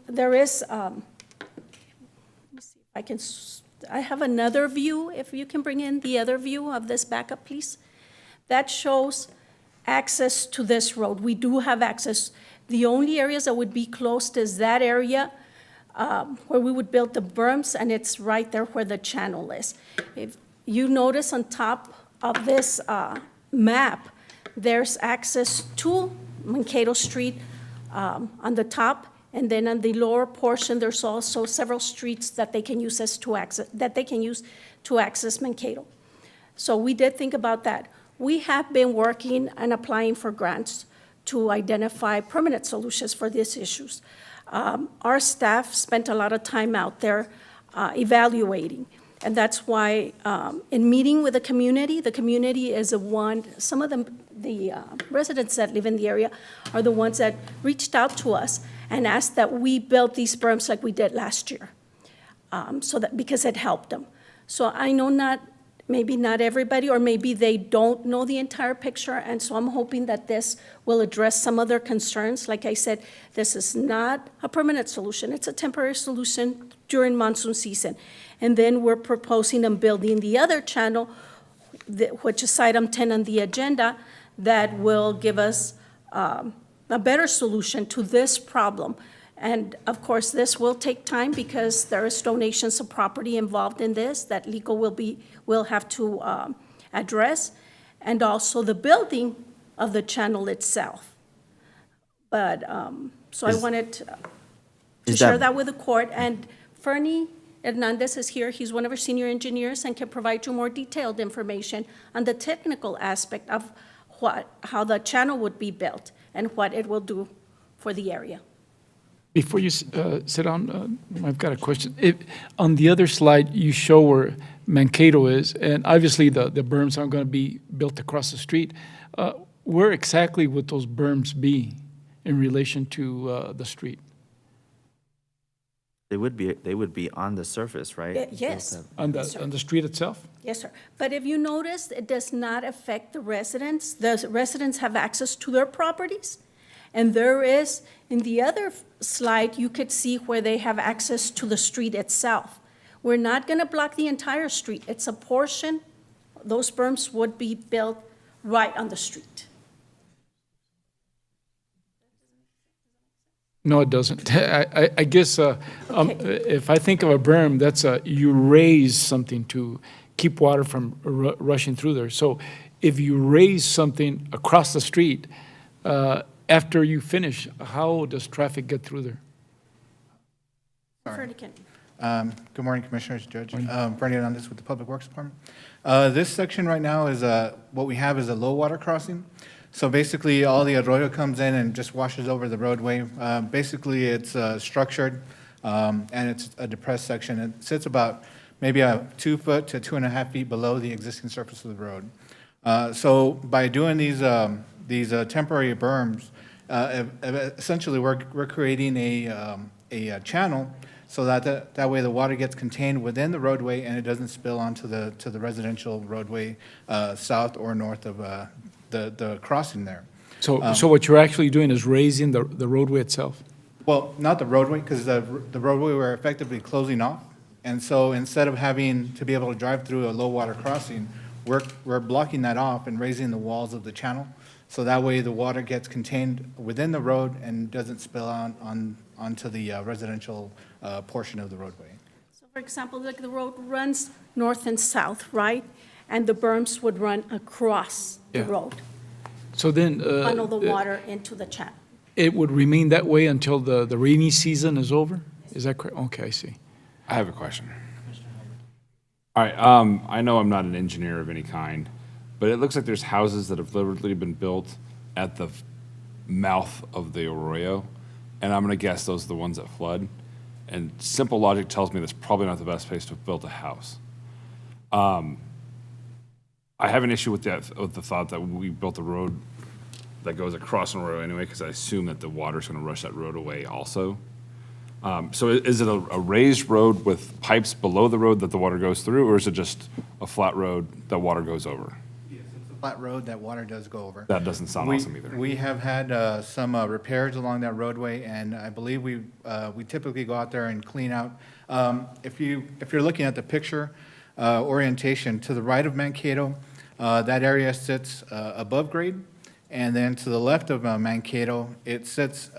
I have another view, if you can bring in the other view of this backup, please. That shows access to this road. We do have access. The only areas that would be closed is that area where we would build the berms, and it's right there where the channel is. If you notice on top of this map, there's access to Mankato Street on the top, and then on the lower portion, there's also several streets that they can use to access Mankato. So we did think about that. We have been working and applying for grants to identify permanent solutions for these issues. Our staff spent a lot of time out there evaluating, and that's why in meeting with the community is the one, some of them, the residents that live in the area are the ones that reached out to us and asked that we build these berms like we did last year, so that because it helped them. So I know maybe not everybody, or maybe they don't know the entire picture, and so I'm hoping that this will address some of their concerns. Like I said, this is not a permanent solution. It's a temporary solution during monsoon season. And then we're proposing and building the other channel, which is item 10 on the agenda, that will give us a better solution to this problem. And of course, this will take time because there is donations of property involved in this that legal will have to address, and also the building of the channel itself. But, so I wanted to share that with the court. And Fernie Hernandez is here. He's one of our senior engineers and can provide you more detailed information on the technical aspect of how the channel would be built and what it will do for the area.
Before you sit down, I've got a question. On the other slide, you show where Mankato is, and obviously the berms aren't going to be built across the street. Where exactly would those berms be in relation to the street?
They would be on the surface, right?
Yes.
On the street itself?
Yes, sir. But if you notice, it does not affect the residents. The residents have access to their properties. And there is, in the other slide, you could see where they have access to the street itself. We're not going to block the entire street. It's a portion. Those berms would be built right on the street.
No, it doesn't. I guess if I think of a berm, that's you raise something to keep water from rushing through there. So if you raise something across the street, after you finish, how does traffic get through there?
Good morning, Commissioners, Judge. Bernie Hernandez with the Public Works Department. This section right now is what we have is a low water crossing. So basically, all the arroyo comes in and just washes over the roadway. Basically, it's structured and it's a depressed section. It sits about maybe 2 foot to 2.5 feet below the existing surface of the road. So by doing these temporary berms, essentially we're creating a channel so that way the water gets contained within the roadway and it doesn't spill onto the residential roadway south or north of the crossing there.
So what you're actually doing is raising the roadway itself?
Well, not the roadway, because the roadway we're effectively closing off. And so instead of having to be able to drive through a low water crossing, we're blocking that off and raising the walls of the channel. So that way the water gets contained within the road and doesn't spill out onto the residential portion of the roadway.
So for example, like the road runs north and south, right? And the berms would run across the road.
So then
funnel the water into the channel.
It would remain that way until the rainy season is over? Is that correct? Okay, I see.
I have a question. All right, I know I'm not an engineer of any kind, but it looks like there's houses that have literally been built at the mouth of the arroyo, and I'm gonna guess those are the ones that flood. And simple logic tells me that's probably not the best place to have built a house. I have an issue with the thought that we built a road that goes across an arroyo anyway, because I assume that the water's gonna rush that road away also. So is it a raised road with pipes below the road that the water goes through, or is it just a flat road that water goes over?
Yes, it's a flat road that water does go over.
That doesn't sound awesome either.
We have had some repairs along that roadway, and I believe we typically go out there and clean out. If you're looking at the picture orientation, to the right of Mankato, that area sits above grade, and then to the left of Mankato, it sits,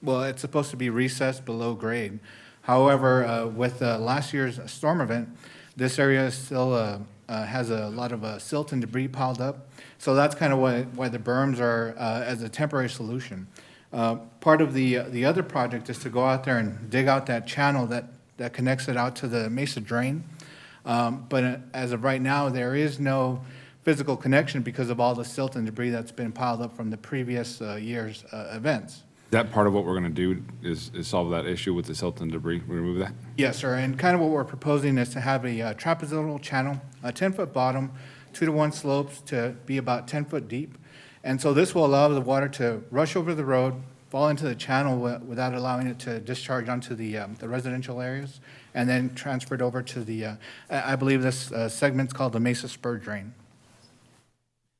it's supposed to be recessed below grade. However, with last year's storm event, this area still has a lot of silt and debris piled up. So that's kind of why the berms are as a temporary solution. Part of the other project is to go out there and dig out that channel that connects it out to the Mesa drain. But as of right now, there is no physical connection because of all the silt and debris that's been piled up from the previous year's events.
That part of what we're gonna do is solve that issue with the silt and debris, remove that?
Yes, sir, and kind of what we're proposing is to have a trapezoidal channel, a 10-foot bottom, 2-to-1 slopes to be about 10 foot deep. And so this will allow the water to rush over the road, fall into the channel without allowing it to discharge onto the residential areas, and then transferred over to the, I believe this segment's called the Mesa Spur Drain.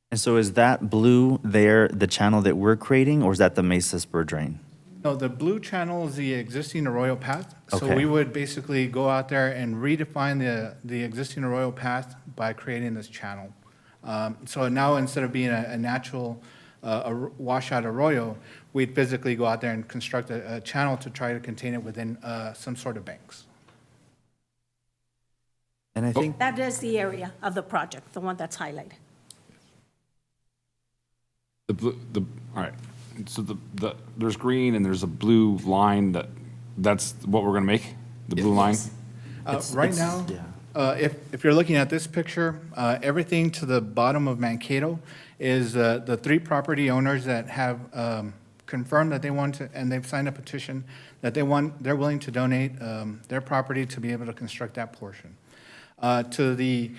And so is that blue there the channel that we're creating, or is that the Mesa Spur Drain?
No, the blue channel is the existing arroyo path. So
Okay.
we would basically go out there and redefine the existing arroyo path by creating this channel. So now instead of being a natural washout arroyo, we'd physically go out there and construct a channel to try to contain it within some sort of banks.
And I think
That is the area of the project, the one that's highlighted.
All right, so there's green and there's a blue line that's what we're gonna make, the blue line?
Right now, if you're looking at this picture, everything to the bottom of Mankato is the 3 property owners that have confirmed that they want to, and they've signed a petition that they're willing to donate their property to be able to construct that portion. To the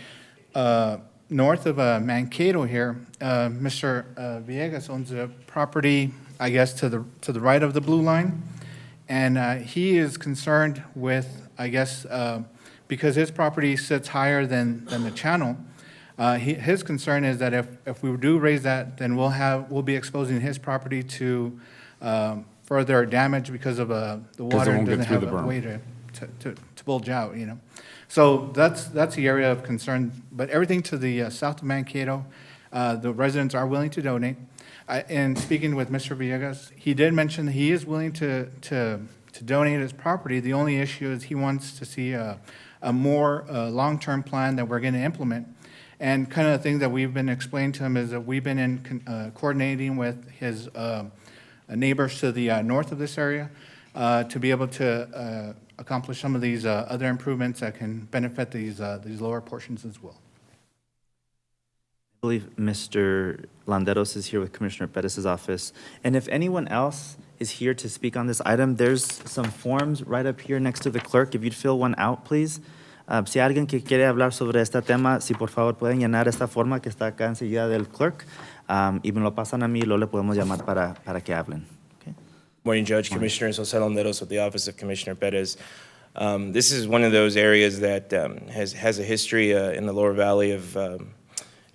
north of Mankato here, Mr. Villegas owns a property, I guess, to the right of the blue line. And he is concerned with, I guess, because his property sits higher than the channel, his concern is that if we do raise that, then we'll be exposing his property to further damage because of the water doesn't have a way to bulge out, you know. So that's the area of concern. But everything to the south of Mankato, the residents are willing to donate. And speaking with Mr. Villegas, he did mention that he is willing to donate his property. The only issue is he wants to see a more long-term plan that we're going to implement. And kind of the thing that we've been explaining to him is that we've been coordinating with his neighbors to the north of this area to be able to accomplish some of these other improvements that can benefit these lower portions as well.
I believe Mr. Landeros is here with Commissioner Perez's office. And if anyone else is here to speak on this item, there's some forms right up here next to the clerk. If you'd fill one out, please. Si alguien que quiere hablar sobre este tema, si por favor pueden llenar esta forma que está acá enseguida del clerk, y me lo pasan a mí y luego le podemos llamar para que hablen. Okay.
Morning, Judge, Commissioners. Jose Landeros with the Office of Commissioner Perez. This is one of those areas that has a history in the lower valley of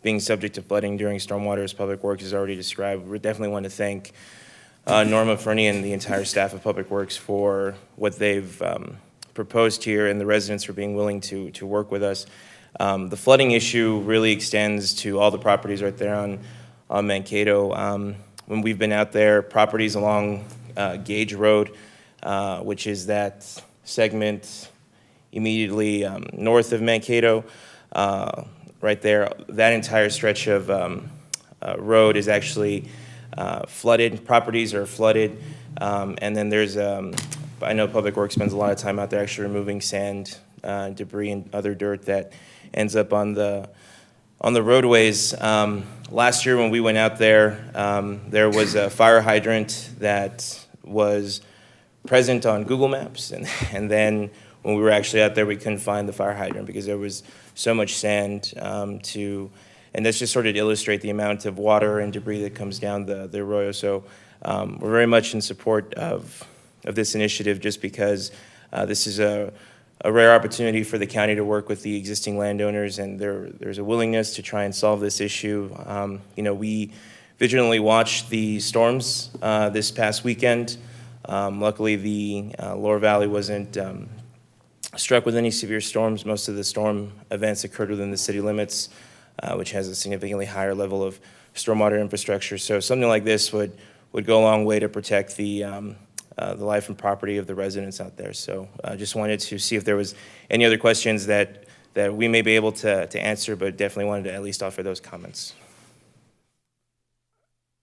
being subject to flooding during stormwater, as Public Works has already described. We definitely want to thank Norma Fernie and the entire staff of Public Works for what they've proposed here, and the residents for being willing to work with us. The flooding issue really extends to all the properties right there on Mankato. When we've been out there, properties along Gage Road, which is that segment immediately north of Mankato, right there, that entire stretch of road is actually flooded. Properties are flooded, and then there's I know Public Works spends a lot of time out there actually removing sand, debris, and other dirt that ends up on the roadways. Last year when we went out there, there was a fire hydrant that was present on Google Maps, and then when we were actually out there, we couldn't find the fire hydrant because there was so much sand and that's just sort of to illustrate the amount of water and debris that comes down the arroyo. So we're very much in support of this initiative, just because this is a rare opportunity for the county to work with the existing landowners, and there's a willingness to try and solve this issue. You know, we vigilantly watched the storms this past weekend. Luckily, the lower valley wasn't struck with any severe storms. Most of the storm events occurred within the city limits, which has a significantly higher level of stormwater infrastructure. So something like this would go a long way to protect the life and property of the residents out there. So I just wanted to see if there was any other questions that we may be able to answer, but definitely wanted to at least offer those comments.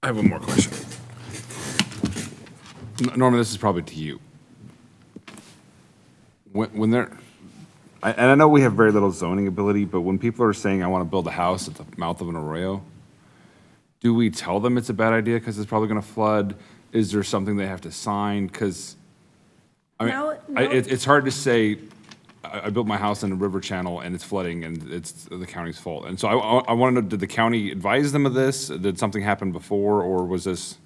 I have one more question. Norman, this is probably to you. When they're, and I know we have very little zoning ability, but when people are saying, I want to build a house at the mouth of an arroyo, do we tell them it's a bad idea because it's probably going to flood? Is there something they have to sign? Because, I mean,
No.
it's hard to say, I built my house in a river channel and it's flooding and it's the county's fault. And so I want to know, did the county advise them of this? Did something happen before, or was this,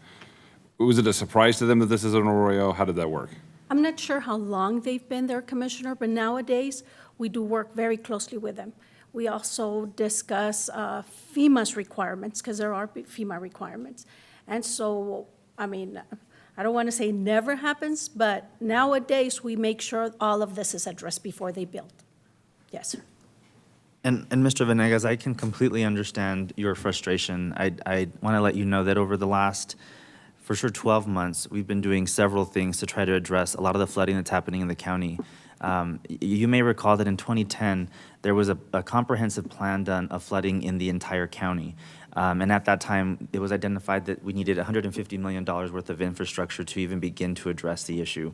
Was it a surprise to them that this is an arroyo? How did that work?
I'm not sure how long they've been there, Commissioner, but nowadays, we do work very closely with them. We also discuss FEMA's requirements, because there are FEMA requirements. And so, I mean, I don't want to say never happens, but nowadays, we make sure all of this is addressed before they build. Yes, sir.
And Mr. Venegas, I can completely understand your frustration. I want to let you know that over the last, for sure, 12 months, we've been doing several things to try to address a lot of the flooding that's happening in the county. You may recall that in 2010, there was a comprehensive plan done of flooding in the entire county. And at that time, it was identified that we needed $150 million worth of infrastructure to even begin to address the issue.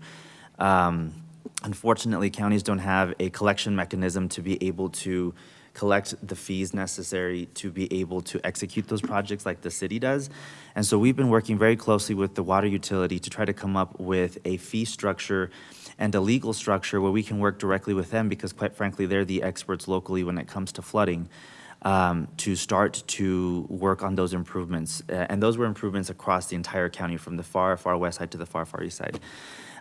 Unfortunately, counties don't have a collection mechanism to be able to collect the fees necessary to be able to execute those projects like the city does. And so we've been working very closely with the water utility to try to come up with a fee structure and a legal structure where we can work directly with them, because quite frankly, they're the experts locally when it comes to flooding, to start to work on those improvements. And those were improvements across the entire county, from the far, far west side to the far, far east side.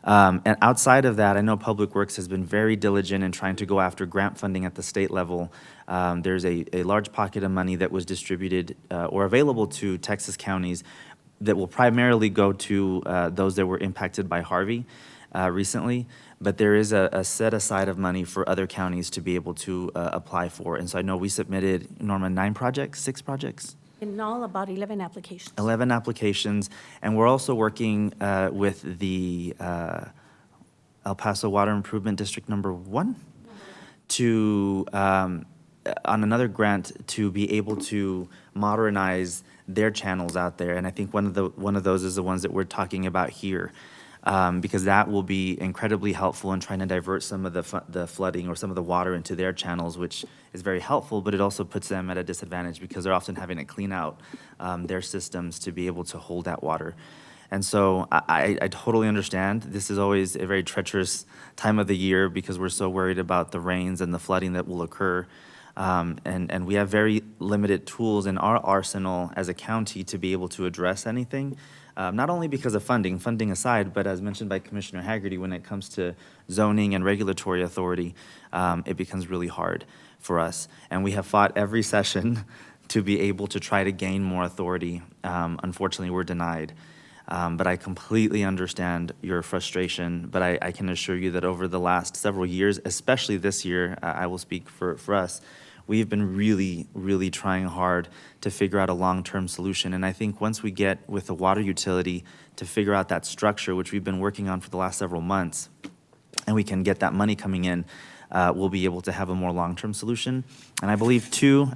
And outside of that, I know Public Works has been very diligent in trying to go after grant funding at the state level. There's a large pocket of money that was distributed or available to Texas counties that will primarily go to those that were impacted by Harvey recently. But there is a set aside of money for other counties to be able to apply for. And so I know we submitted, Norma, 6 projects?
In all, about 11 applications.
11 applications, and we're also working with the El Paso Water Improvement District number 1 to, on another grant, to be able to modernize their channels out there. And I think one of those is the ones that we're talking about here. Because that will be incredibly helpful in trying to divert some of the flooding or some of the water into their channels, which is very helpful, but it also puts them at a disadvantage because they're often having to clean out their systems to be able to hold that water. And so I totally understand. This is always a very treacherous time of the year because we're so worried about the rains and the flooding that will occur. And we have very limited tools in our arsenal as a county to be able to address anything. Not only because of funding aside, but as mentioned by Commissioner Haggerty, when it comes to zoning and regulatory authority, it becomes really hard for us. And we have fought every session to be able to try to gain more authority. Unfortunately, we're denied. But I completely understand your frustration, but I can assure you that over the last several years, especially this year, I will speak for us, we've been really, really trying hard to figure out a long-term solution. And I think once we get with the water utility to figure out that structure, which we've been working on for the last several months, and we can get that money coming in, we'll be able to have a more long-term solution. And I believe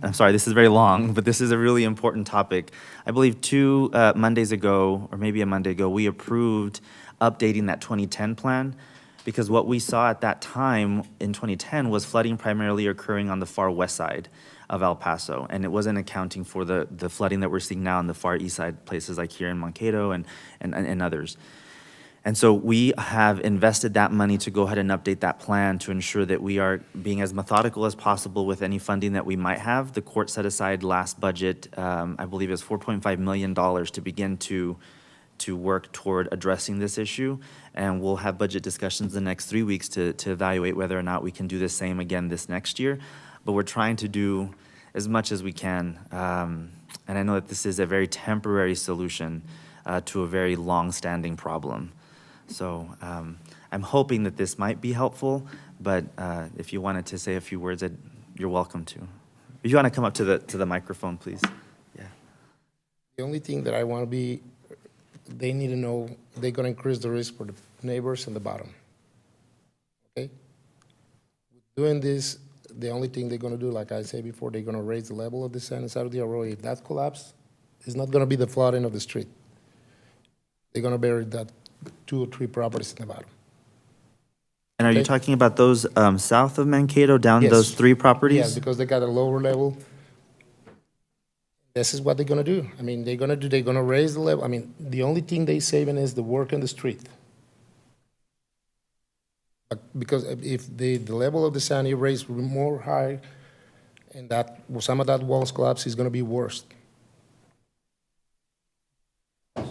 I'm sorry, this is very long, but this is a really important topic. I believe 2 Mondays ago, or maybe a Monday ago, we approved updating that 2010 plan, because what we saw at that time in 2010 was flooding primarily occurring on the far west side of El Paso, and it wasn't accounting for the flooding that we're seeing now on the far east side, places like here in Mankato and others. And so we have invested that money to go ahead and update that plan to ensure that we are being as methodical as possible with any funding that we might have. The court set aside last budget, I believe it was $4.5 million to begin to work toward addressing this issue. And we'll have budget discussions the next 3 weeks to evaluate whether or not we can do the same again this next year. But we're trying to do as much as we can. And I know that this is a very temporary solution to a very long-standing problem. So I'm hoping that this might be helpful, but if you wanted to say a few words, you're welcome to. If you want to come up to the microphone, please. Yeah.
The only thing that I want to be, they need to know they're going to increase the risk for the neighbors in the bottom. Okay? Doing this, the only thing they're going to do, like I said before, they're going to raise the level of the sand inside of the arroyo. If that collapses, it's not going to be the flooding of the street. They're going to bury that 2 or 3 properties in the bottom.
And are you talking about those south of Mankato, down those 3 properties?
Yes, because they got a lower level. This is what they're going to do. I mean, they're going to raise the level. I mean, the only thing they're saving is the work in the street. But because if the level of the sand is raised more high, and that some of that walls collapse, is going to be worse.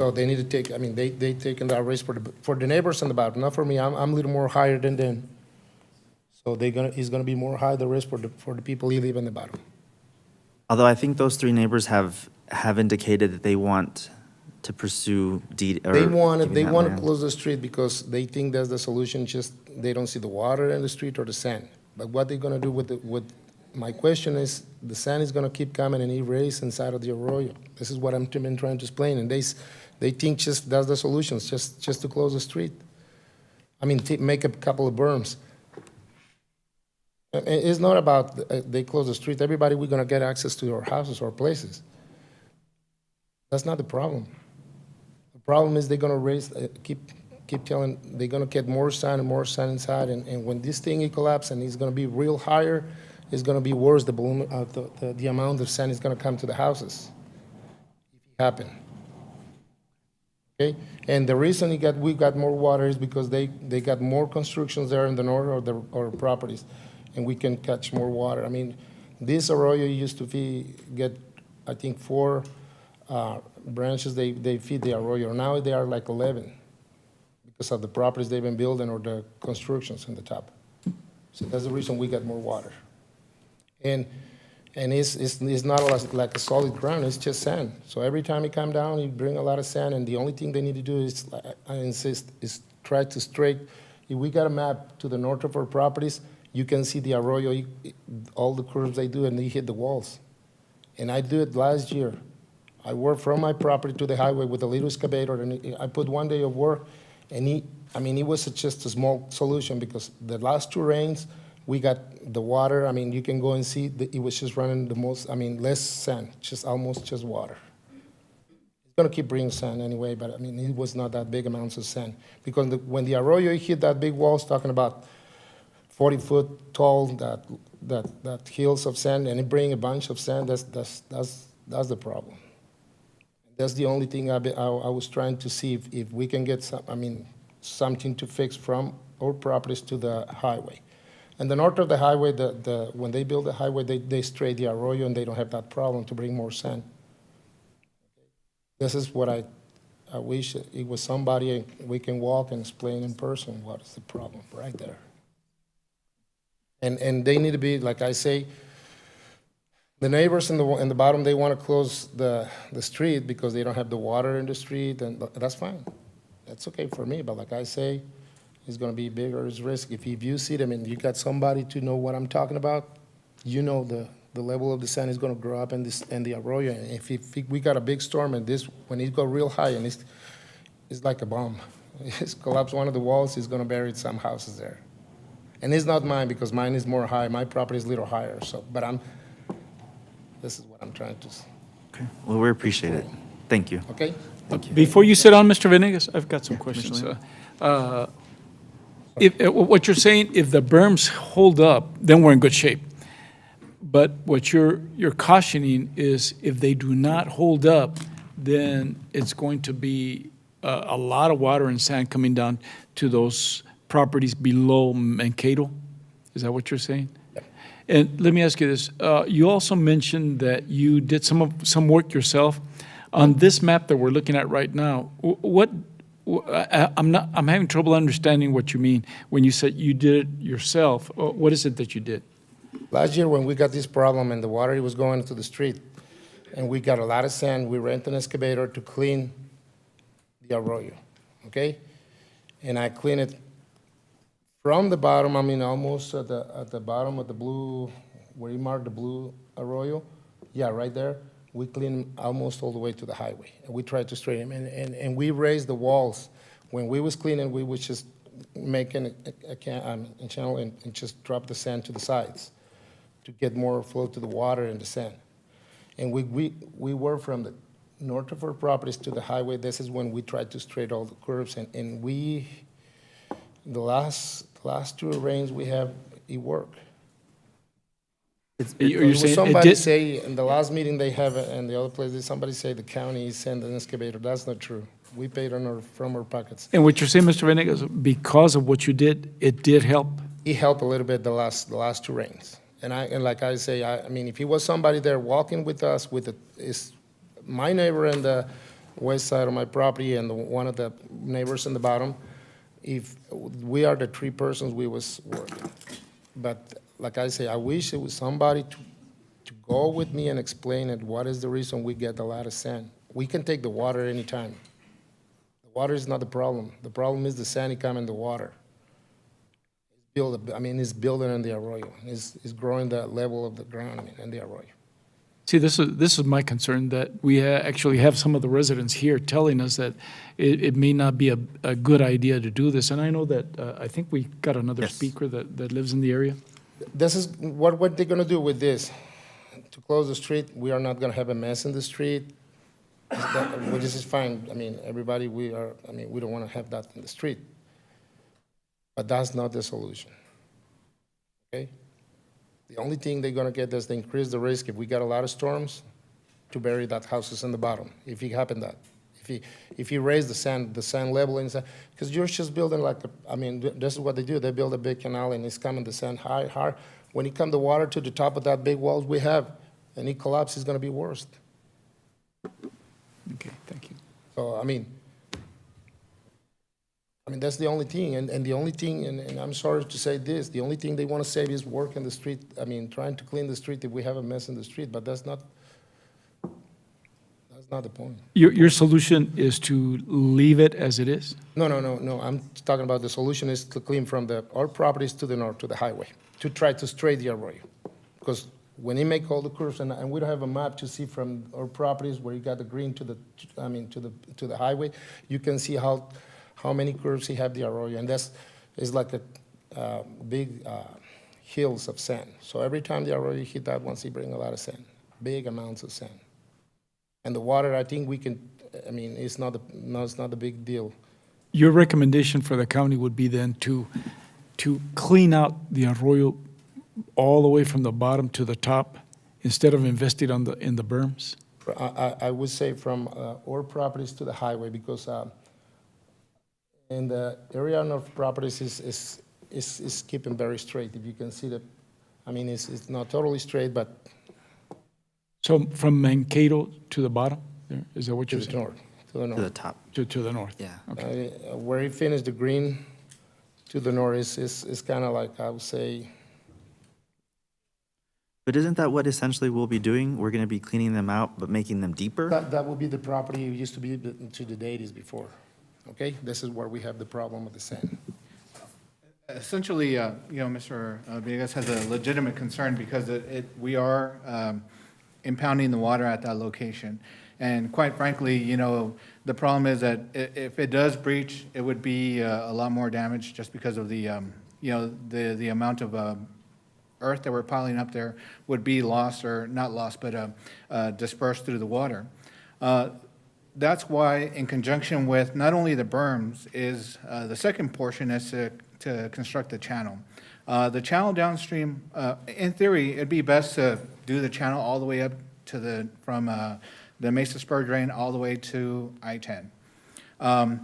So they need to take, I mean, they taking that risk for the neighbors in the bottom, not for me. I'm a little more higher than them. So it's gonna be more high, the risk for the people who live in the bottom.
Although I think those three neighbors have indicated that they want to pursue deed or
They want
giving that
to
land.
close the street because they think that's the solution, just they don't see the water in the street or the sand. But what they're gonna do with my question is, the sand is gonna keep coming and erase inside of the arroyo. This is what I'm been trying to explain, and they think just that's the solution, just to close the street. I mean, make a couple of berms. It's not about they close the street, everybody, we're gonna get access to our houses or places. That's not the problem. The problem is they're gonna keep telling, they're gonna get more sand and more sand inside, and when this thing collapses and it's gonna be real higher, it's gonna be worse, the balloon, the amount of sand is gonna come to the houses. If it happen. Okay? And the reason we got more water is because they got more constructions there in the north of our properties, and we can catch more water. I mean, this arroyo used to get, I think, 4 branches, they feed the arroyo. Now they are like 11 because of the properties they've been building or the constructions in the top. So that's the reason we get more water. And it's not like a solid ground, it's just sand. So every time you come down, you bring a lot of sand, and the only thing they need to do is, I insist, is try to straight. If we got a map to the north of our properties, you can see the arroyo, all the curves they do, and they hit the walls. And I did it last year. I worked from my property to the highway with a little excavator, and I put 1 day of work, and it was just a small solution because the last 2 rains, we got the water. I mean, you can go and see it was just running less sand, almost just water. It's gonna keep bringing sand anyway, but I mean, it was not that big amounts of sand because when the arroyo hit that big wall, it's talking about 40-foot tall, that hills of sand, and it bring a bunch of sand. That's the problem. That's the only thing I was trying to see if we can get something to fix from our properties to the highway. And the north of the highway, when they build the highway, they straight the arroyo, and they don't have that problem to bring more sand. This is what I wish it was somebody we can walk and explain in person what is the problem right there. And they need to be, like I say, the neighbors in the bottom, they want to close the street because they don't have the water in the street, and that's fine. That's okay for me, but like I say, it's going to be bigger risk. If you see them and you got somebody to know what I'm talking about, you know the level of the sand is going to grow up in the arroyo. And if we got a big storm and when it go real high and it's like a bomb, it's collapsed one of the walls, it's going to bury some houses there. And it's not mine because mine is more high. My property is a little higher. So, but this is what I'm trying to.
Okay. Well, we appreciate it. Thank you.
Okay. Thank you.
Before you sit down, Mr. Venegas, I've got some questions. What you're saying, if the berms hold up, then we're in good shape. But what you're cautioning is if they do not hold up, then it's going to be a lot of water and sand coming down to those properties below Mankato? Is that what you're saying?
Yeah.
And let me ask you this. You also mentioned that you did some work yourself. On this map that we're looking at right now, I'm having trouble understanding what you mean when you said you did it yourself. What is it that you did?
Last year when we got this problem and the water was going into the street, and we got a lot of sand, we rented an excavator to clean the arroyo, okay? And I cleaned it from the bottom, almost at the bottom of the blue, where you marked the blue arroyo, yeah, right there. We cleaned almost all the way to the highway. And we tried to straighten them, and we raised the walls. When we was cleaning, we was just making a channel and just drop the sand to the sides to get more flow to the water and the sand. And we were from the north of our properties to the highway. This is when we tried to straighten all the curves, and the last 2 rains we have, it worked.
You're saying
somebody say in the last meeting they have and the other place, somebody say the county sent an excavator. That's not true. We paid from our pockets.
And what you're saying, Mr. Venegas, because of what you did, it did help?
It helped a little bit the last 2 rains. And like I say, if it was somebody there walking with us, is my neighbor and west side of my property and one of the neighbors in the bottom. If we are the three persons, we was working. But like I say, I wish it was somebody to go with me and explain it, what is the reason we get a lot of sand. We can take the water anytime. The water is not the problem. The problem is the sand come in the water. It's building in the arroyo. It's growing the level of the ground in the arroyo.
See, this is my concern, that we actually have some of the residents here telling us that it may not be a good idea to do this. And I know that, I think we got another speaker that lives in the area.
This is what they're gonna do with this. To close the street, we are not gonna have a mess in the street, which is fine. I mean, everybody, we don't wanna have that in the street. But that's not the solution, okay? The only thing they're gonna get is to increase the risk if we got a lot of storms to bury that houses in the bottom, if it happened that. If you raise the sand level inside, because you're just building this is what they do. They build a big canal and it's coming the sand high. When it comes the water to the top of that big walls we have, and it collapses, it's gonna be worse.
Okay, thank you.
So, I mean, that's the only thing, and the only thing, and I'm sorry to say this, the only thing they want to save is work in the street. I mean, trying to clean the street if we have a mess in the street, but that's not the point.
Your solution is to leave it as it is?
No. I'm talking about the solution is to clean from our properties to the north, to the highway, to try to straight the arroyo. Because when you make all the curves, and we don't have a map to see from our properties where you got the green to the highway, you can see how many curves he have the arroyo, and that's is like a big hills of sand. So every time the arroyo hit that once, he bring a lot of sand, big amounts of sand. And the water, I think we can. I mean, it's not a big deal.
Your recommendation for the county would be then to clean out the arroyo all the way from the bottom to the top, instead of investing in the berms.
I would say from our properties to the highway, because. And the area of properties is keeping very straight. If you can see that, I mean, it's not totally straight, but.
So from Mankato to the bottom, there, is that what you're saying?
To the north.
To the top.
To the north?
Yeah.
Okay.
Where he finished the green to the north is kind of like, I would say.
But isn't that what essentially we'll be doing? We're going to be cleaning them out, but making them deeper?
That would be the property it used to be to the 80s before. Okay, this is where we have the problem with the sand.
Essentially, Mr. Villegas has a legitimate concern because we are impounding the water at that location. And quite frankly, the problem is that if it does breach, it would be a lot more damage just because of the amount of earth that we're piling up there would be lost, or not lost, but dispersed through the water. That's why, in conjunction with not only the berms, is the second portion is to construct the channel. The channel downstream, in theory, it'd be best to do the channel all the way up to from the Mesa Spur drain all the way to I-10.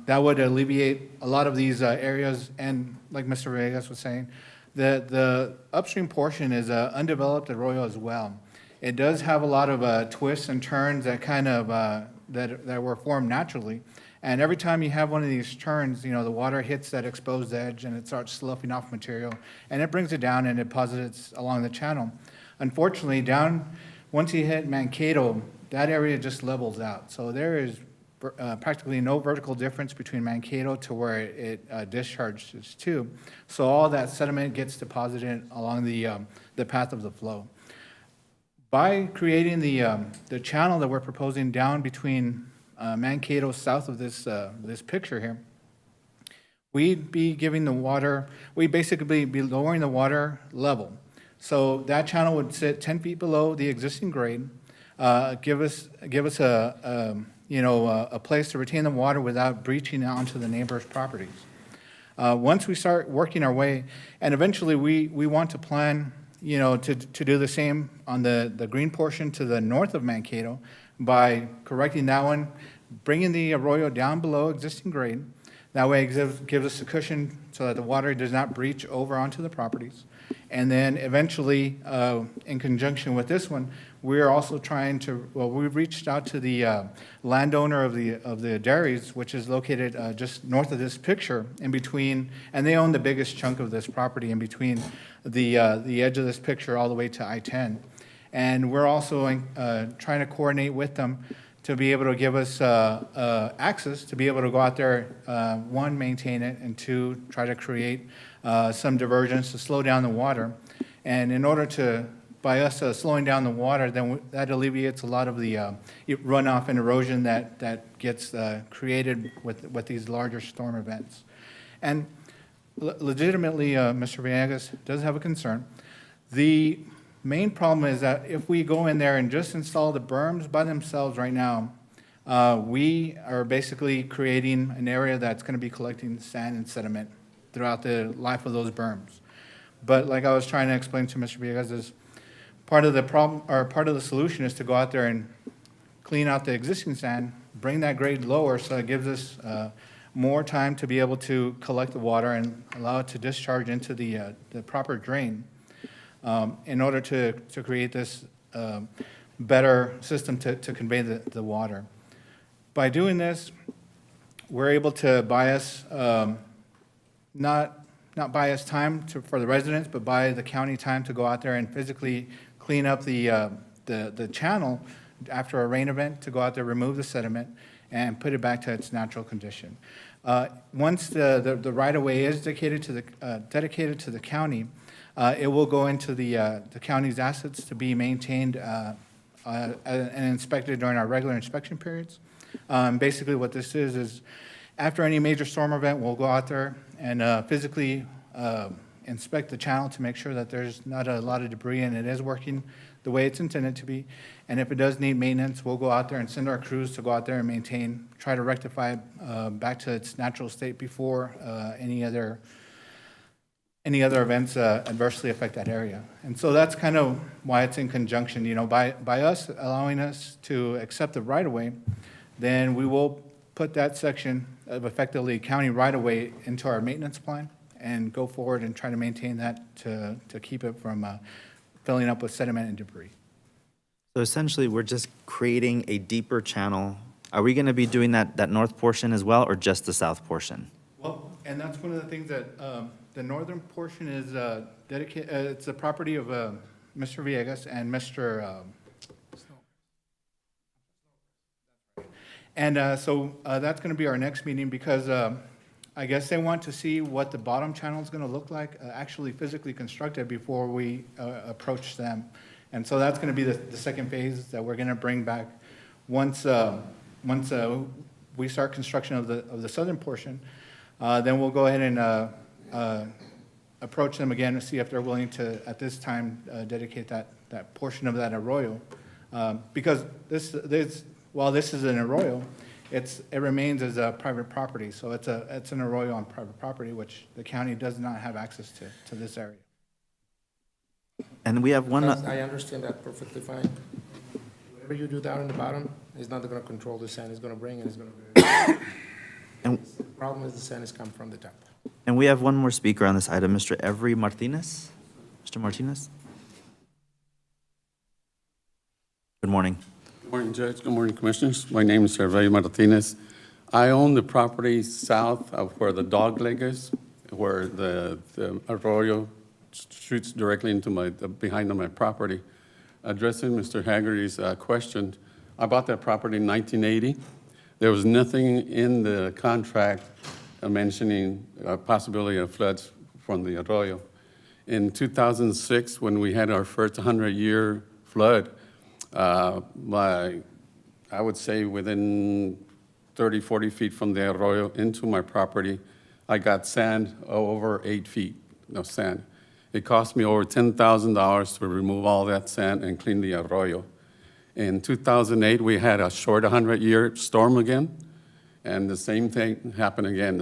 That would alleviate a lot of these areas, and like Mr. Villegas was saying, the upstream portion is an undeveloped arroyo as well. It does have a lot of twists and turns that kind of that were formed naturally. And every time you have one of these turns, the water hits that exposed edge and it starts sloughing off material, and it brings it down and it deposits along the channel. Unfortunately, once you hit Mankato, that area just levels out. So there is practically no vertical difference between Mankato to where it discharges to. So all that sediment gets deposited along the path of the flow. By creating the channel that we're proposing down between Mankato south of this picture here, we'd be giving the water, we'd basically be lowering the water level. So that channel would sit 10 feet below the existing grade, give us a place to retain the water without breaching onto the neighbor's properties. Once we start working our way, and eventually we want to plan to do the same on the green portion to the north of Mankato by correcting that one, bringing the arroyo down below existing grade. That way it gives us a cushion so that the water does not breach over onto the properties. And then eventually, in conjunction with this one, we're also trying to, well, we've reached out to the landowner of the dairies, which is located just north of this picture, in between, and they own the biggest chunk of this property in between the edge of this picture all the way to I-10. And we're also trying to coordinate with them to be able to give us access to be able to go out there, one, maintain it, and two, try to create some diversions to slow down the water. And in order to, by us slowing down the water, then that alleviates a lot of the runoff and erosion that gets created with these larger storm events. And legitimately, Mr. Villegas does have a concern. The main problem is that if we go in there and just install the berms by themselves right now, we are basically creating an area that's going to be collecting sand and sediment throughout the life of those berms. But like I was trying to explain to Mr. Villegas, is part of the problem, or part of the solution, is to go out there and clean out the existing sand, bring that grade lower, so it gives us more time to be able to collect the water and allow it to discharge into the proper drain, in order to create this better system to convey the water. By doing this, we're able to bias, not bias time for the residents, but buy the county time to go out there and physically clean up the channel after a rain event, to go out there, remove the sediment, and put it back to its natural condition. Once the right-of-way is dedicated to the county, it will go into the county's assets to be maintained and inspected during our regular inspection periods. Basically what this is after any major storm event, we'll go out there and physically inspect the channel to make sure that there's not a lot of debris and it is working the way it's intended to be. And if it does need maintenance, we'll go out there and send our crews to go out there and maintain, try to rectify it back to its natural state before any other events adversely affect that area. And so that's kind of why it's in conjunction. You know, by us allowing us to accept the right-of-way, then we will put that section of effectively county right-of-way into our maintenance plan and go forward and try to maintain that to keep it from filling up with sediment and debris.
So essentially, we're just creating a deeper channel. Are we going to be doing that north portion as well, or just the south portion?
Well, and that's one of the things that the northern portion is dedicated. It's the property of Mr. Villegas and Mr. And so that's going to be our next meeting, because I guess they want to see what the bottom channel is going to look like, actually physically constructed, before we approach them. And so that's going to be the second phase that we're going to bring back once we start construction of the southern portion. Then we'll go ahead and approach them again to see if they're willing to, at this time, dedicate that portion of that arroyo. Because while this is an arroyo, it remains as a private property. So it's an arroyo on private property, which the county does not have access to this area.
And we have one.
I understand that perfectly fine. Whatever you do down in the bottom is not going to control the sand it's going to bring, and it's going to.
And
the problem is the sand is coming from the top.
And we have one more speaker on this item, Mr. Every Martinez. Mr. Martinez. Good morning.
Good morning, Judge. Good morning, Commissioners. My name is Hervé Martinez. I own the property south of where the dog leg is, where the arroyo shoots directly into behind my property. Addressing Mr. Haggerty's question, I bought that property in 1980. There was nothing in the contract mentioning a possibility of floods from the arroyo. In 2006, when we had our first 100-year flood, I would say within 30, 40 feet from the arroyo into my property, I got sand over 8 feet of sand. It cost me over $10,000 to remove all that sand and clean the arroyo. In 2008, we had a short 100-year storm again, and the same thing happened again.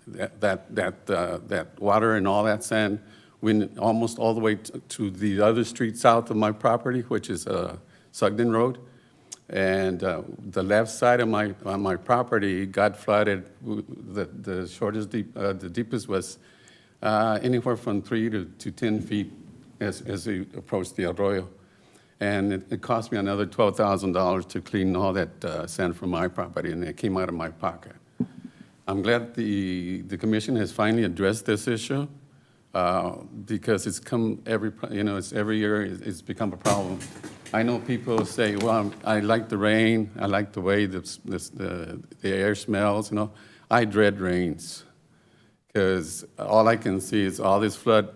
That water and all that sand went almost all the way to the other street south of my property, which is Sugden Road. And the left side of my property got flooded. The deepest was anywhere from 3 to 10 feet as you approach the arroyo. And it cost me another $12,000 to clean all that sand from my property, and it came out of my pocket. I'm glad the commission has finally addressed this issue because it's come it's every year it's become a problem. I know people say, well, I like the rain, I like the way the air smells, I dread rains because all I can see is all this flood,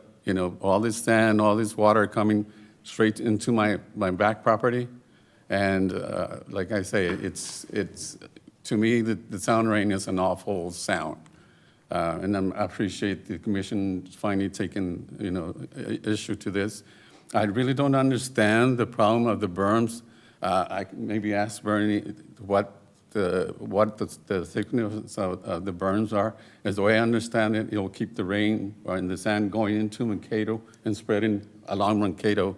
all this sand, all this water coming straight into my back property. And like I say, it's to me, the sound rain is an awful sound. And I appreciate the commission finally taking, issue to this. I really don't understand the problem of the berms. I maybe ask Bernie what the thickness of the berms are. As the way I understand it, it'll keep the rain and the sand going into Mankato and spreading along Mankato.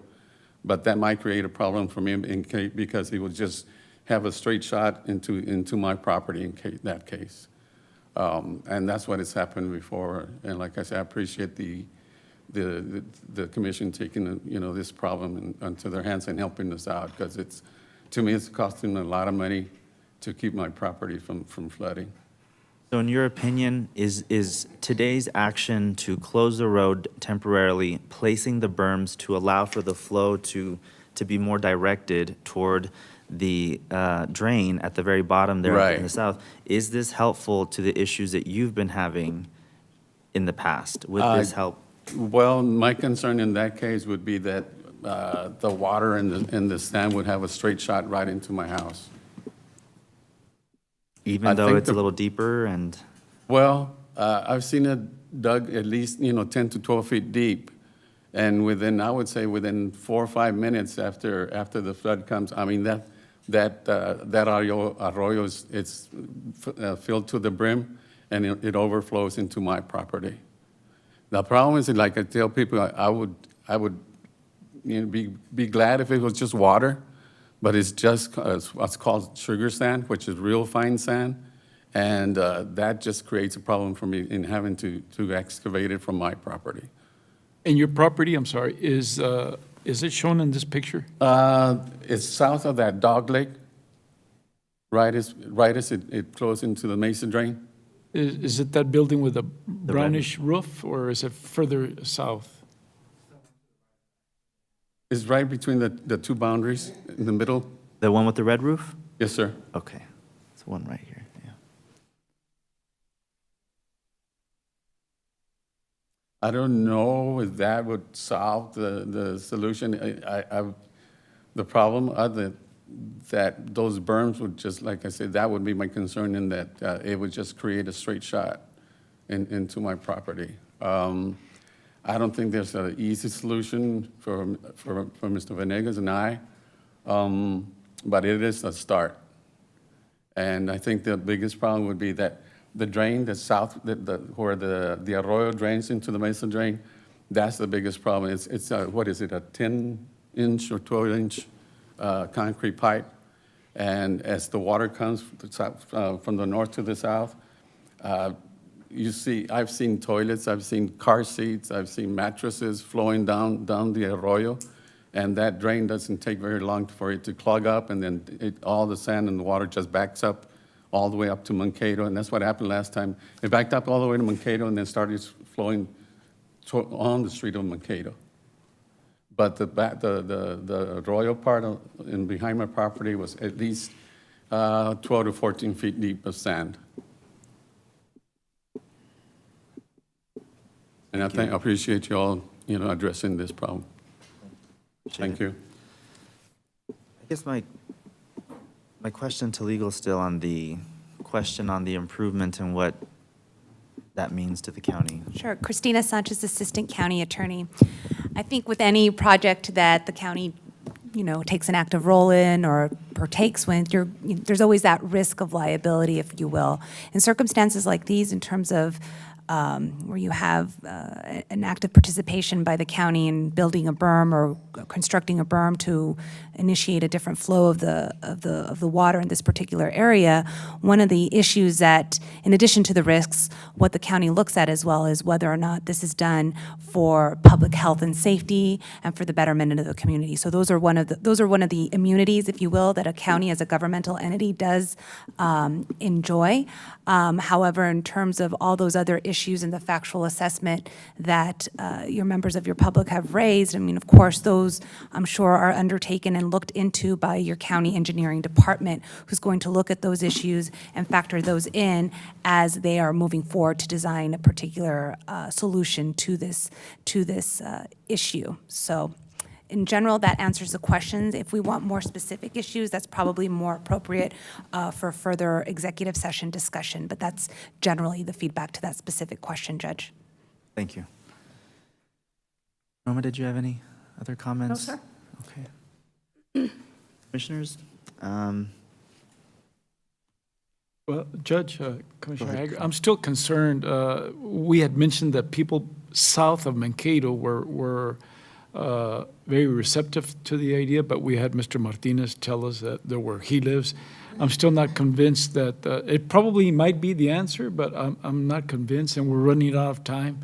But that might create a problem for me because it would just have a straight shot into my property in that case. And that's what has happened before. And like I said, I appreciate the commission taking this problem into their hands and helping us out because to me it's costing a lot of money to keep my property from flooding.
So in your opinion, is today's action to close the road temporarily, placing the berms to allow for the flow to be more directed toward the drain at the very bottom there
Right.
in the south, is this helpful to the issues that you've been having in the past? Would this help?
Well, my concern in that case would be that the water and the sand would have a straight shot right into my house.
Even though it's a little deeper and?
Well, I've seen it dug at least, 10 to 12 feet deep. And I would say within 4 or 5 minutes after the flood comes, I mean, that arroyo it's filled to the brim and it overflows into my property. The problem is, like I tell people, I would be glad if it was just water, but it's just what's called sugar sand, which is real fine sand, and that just creates a problem for me in having to excavate it from my property.
And your property, I'm sorry, is it shown in this picture?
It's south of that dog lake, right as it flows into the Mesa drain.
Is it that building with a brownish roof, or is it further south?
It's right between the two boundaries in the middle.
The one with the red roof?
Yes, sir.
Okay, it's one right here, yeah.
I don't know if that would solve the solution. The problem that those berms would just, like I said, that would be my concern in that it would just create a straight shot into my property. I don't think there's an easy solution for Mr. Venegas and I, but it is a start. And I think the biggest problem would be that the drain, the south, where the arroyo drains into the Mesa drain, that's the biggest problem. It's what is it, a 10-inch or 12-inch concrete pipe, and as the water comes from the north to the south, I've seen toilets, I've seen car seats, I've seen mattresses flowing down the arroyo, and that drain doesn't take very long for it to clog up, and then all the sand and the water just backs up all the way up to Mankato, and that's what happened last time. It backed up all the way to Mankato and then started flowing on the street of Mankato. But the arroyo part behind my property was at least 12 to 14 feet deep of sand. And I appreciate you all, addressing this problem. Thank you.
I guess my question to legal is still on the question on the improvement and what that means to the county.
Sure. Christina Sanchez, Assistant County Attorney. I think with any project that the county, takes an active role in or partakes with, there's always that risk of liability, if you will. In circumstances like these, in terms of where you have an active participation by the county in building a berm or constructing a berm to initiate a different flow of the water in this particular area. One of the issues that, in addition to the risks, what the county looks at as well is whether or not this is done for public health and safety and for the betterment of the community. So those are one of the immunities, if you will, that a county as a governmental entity does enjoy. However, in terms of all those other issues and the factual assessment that your members of your public have raised, I mean, of course, those I'm sure are undertaken and looked into by your county engineering department, who's going to look at those issues and factor those in as they are moving forward to design a particular solution to this issue. So in general, that answers the questions. If we want more specific issues, that's probably more appropriate for further executive session discussion, but that's generally the feedback to that specific question, Judge.
Thank you. Norma, did you have any other comments?
No, sir.
Okay. Commissioners?
Well, Judge, Commissioner Hager, I'm still concerned. We had mentioned that people south of Mankato were very receptive to the idea, but we had Mr. Martinez tell us that there where he lives. I'm still not convinced that it probably might be the answer, but I'm not convinced, and we're running out of time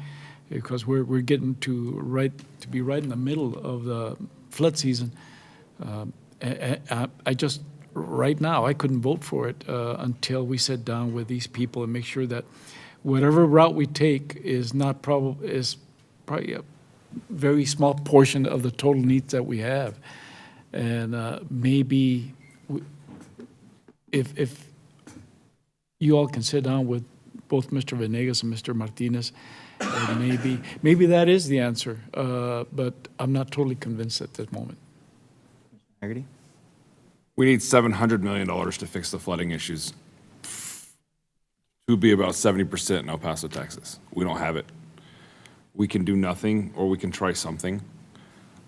because we're getting to be right in the middle of the flood season. I just right now I couldn't vote for it until we sit down with these people and make sure that whatever route we take is probably a very small portion of the total needs that we have, and maybe if you all can sit down with both Mr. Venegas and Mr. Martinez, maybe that is the answer, but I'm not totally convinced at this moment.
Haggerty?
We need $700 million to fix the flooding issues. To be about 70% in El Paso, Texas. We don't have it. We can do nothing, or we can try something.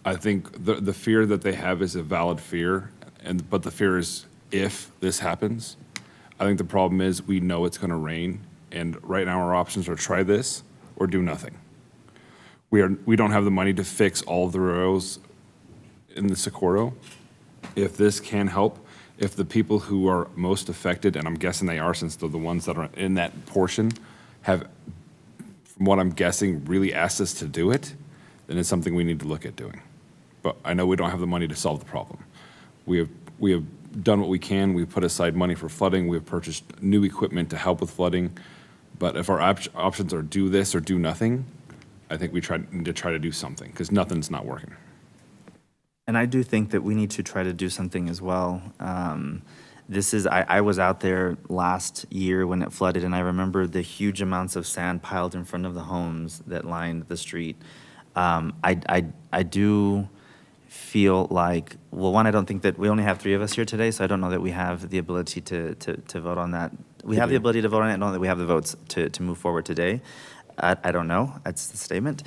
I think the fear that they have is a valid fear, but the fear is if this happens. I think the problem is we know it's going to rain, and right now our options are try this or do nothing. We don't have the money to fix all of the roads in the Socorro. If this can help, if the people who are most affected, and I'm guessing they are since they're the ones that are in that portion, have, from what I'm guessing, really asked us to do it, then it's something we need to look at doing. But I know we don't have the money to solve the problem. We have done what we can. We've put aside money for flooding. We've purchased new equipment to help with flooding. But if our options are do this or do nothing, I think we need to try to do something, because nothing's not working.
And I do think that we need to try to do something as well. I was out there last year when it flooded, and I remember the huge amounts of sand piled in front of the homes that lined the street. I do feel like, well, one, I don't think that we only have 3 of us here today, so I don't know that we have the ability to vote on that. We have the ability to vote on it, I don't know that we have the votes to move forward today. I don't know, that's the statement.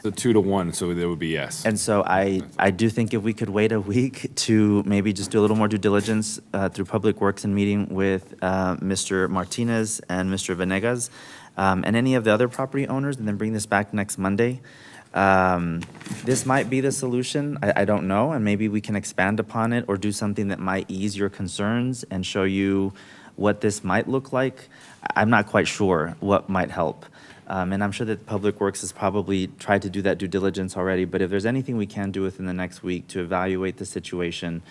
The 2-1, so there would be yes.
And so I do think if we could wait a week to maybe just do a little more due diligence through Public Works and meeting with Mr. Martinez and Mr. Venegas and any of the other property owners, and then bring this back next Monday. This might be the solution, I don't know, and maybe we can expand upon it or do something that might ease your concerns and show you what this might look like. I'm not quite sure what might help. And I'm sure that Public Works has probably tried to do that due diligence already, but if there's anything we can do within the next week to evaluate the situation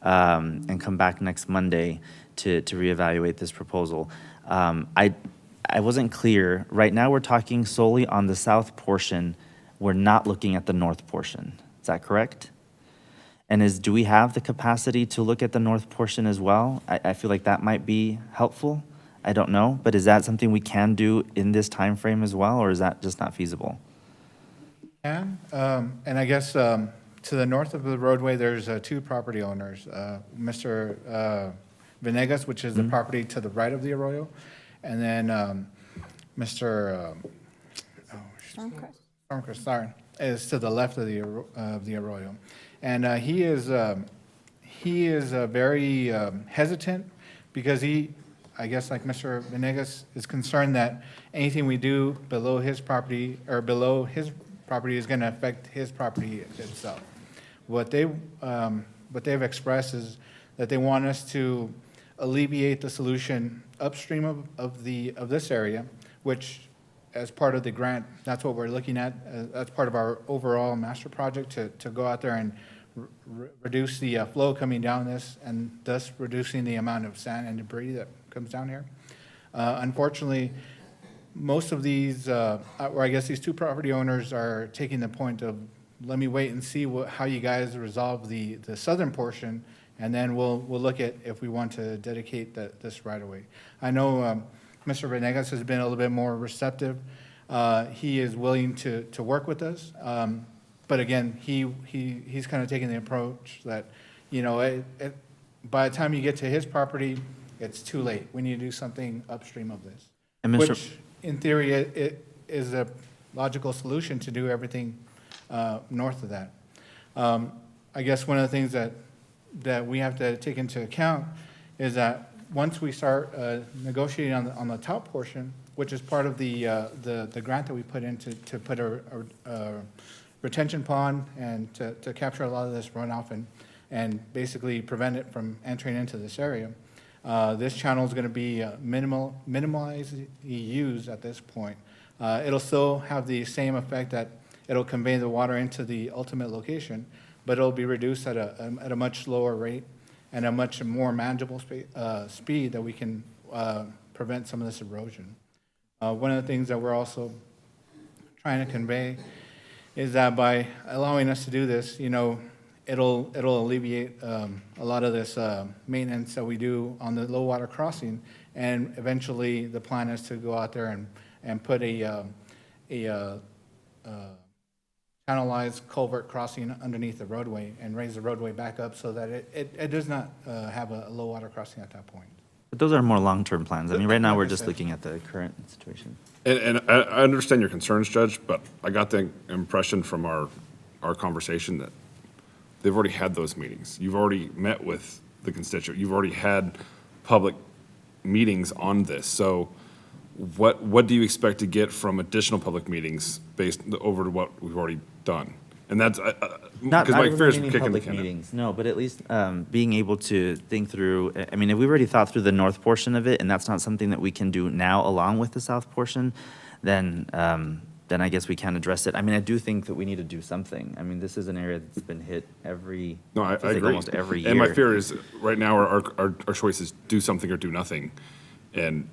and come back next Monday to reevaluate this proposal. I wasn't clear. Right now we're talking solely on the south portion. We're not looking at the north portion. Is that correct? And do we have the capacity to look at the north portion as well? I feel like that might be helpful. I don't know, but is that something we can do in this time frame as well, or is that just not feasible?
And I guess to the north of the roadway, there's 2 property owners, Mr. Venegas, which is the property to the right of the arroyo, and then Mr. Stormcrest is to the left of the arroyo, and he is very hesitant because I guess like Mr. Venegas is concerned that anything we do below his property is going to affect his property itself. What they've expressed is that they want us to alleviate the solution upstream of this area, which as part of the grant, that's what we're looking at. That's part of our overall master project to go out there and reduce the flow coming down this, and thus reducing the amount of sand and debris that comes down here. Unfortunately, most of these, or I guess these two property owners are taking the point of, let me wait and see how you guys resolve the southern portion, and then we'll look at if we want to dedicate this right away. I know Mr. Venegas has been a little bit more receptive. He is willing to work with us. But again, he's kind of taking the approach that, you know, by the time you get to his property, it's too late. We need to do something upstream of this.
And Mr.
Which, in theory, it is a logical solution to do everything north of that. I guess one of the things that we have to take into account is that once we start negotiating on the top portion, which is part of the grant that we put in to put a retention pond and to capture a lot of this runoff and basically prevent it from entering into this area. This channel is going to be minimally used at this point. It'll still have the same effect that it'll convey the water into the ultimate location, but it'll be reduced at a much slower rate and a much more manageable speed that we can prevent some of this erosion. One of the things that we're also trying to convey is that by allowing us to do this, you know, it'll alleviate a lot of this maintenance that we do on the low water crossing, and eventually the plan is to go out there and put a channelized culvert crossing underneath the roadway and raise the roadway back up so that it does not have a low water crossing at that point.
But those are more long-term plans. I mean, right now, we're just looking at the current situation.
And I understand your concerns, Judge, but I got the impression from our conversation that they've already had those meetings. You've already met with the constituent. You've already had public meetings on this. So what do you expect to get from additional public meetings based over what we've already done? And that's,
Not
because my fears are
really
kicking the
public
can.
meetings, no, but at least being able to think through, I mean, if we've already thought through the north portion of it, and that's not something that we can do now along with the south portion, then I guess we can address it. I mean, I do think that we need to do something. I mean, this is an area that's been hit every,
No, I
feels like
agree.
almost every year.
And my fear is, right now, our choice is do something or do nothing. And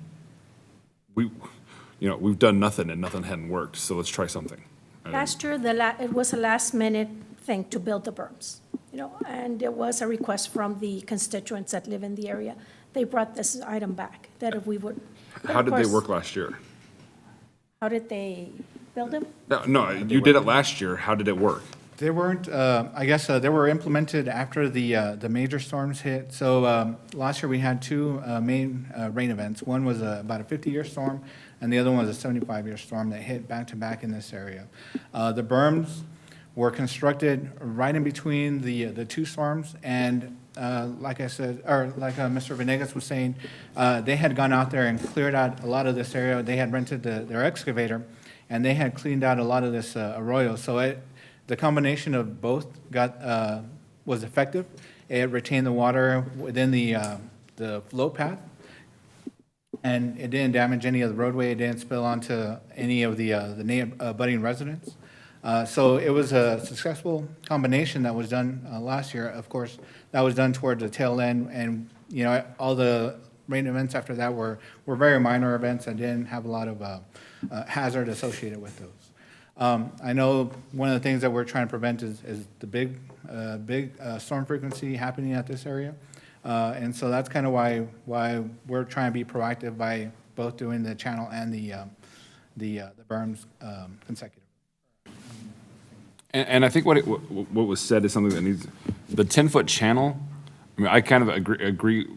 we've done nothing and nothing hadn't worked, so let's try something.
Last year, it was a last-minute thing to build the berms, you know, and there was a request from the constituents that live in the area. They brought this item back, that if we would.
How did they work last year?
How did they build them?
No, you did it last year. How did it work?
They weren't, I guess they were implemented after the major storms hit. So last year we had two main rain events. One was about a 50-year storm, and the other one was a 75-year storm that hit back-to-back in this area. The berms were constructed right in between the two storms, and like I said, or like Mr. Venegas was saying, they had gone out there and cleared out a lot of this area. They had rented their excavator, and they had cleaned out a lot of this arroyo. So the combination of both was effective. It retained the water within the flow path, and it didn't damage any of the roadway. It didn't spill onto any of the abutting residents. So it was a successful combination that was done last year. Of course, that was done towards the tail end, and you know, all the rain events after that were very minor events and didn't have a lot of hazard associated with those. I know one of the things that we're trying to prevent is the big storm frequency happening at this area. And so that's kind of why we're trying to be proactive by both doing the channel and the berms consecutively.
And I think what was said is something that needs, the 10-foot channel, I mean, I kind of agree.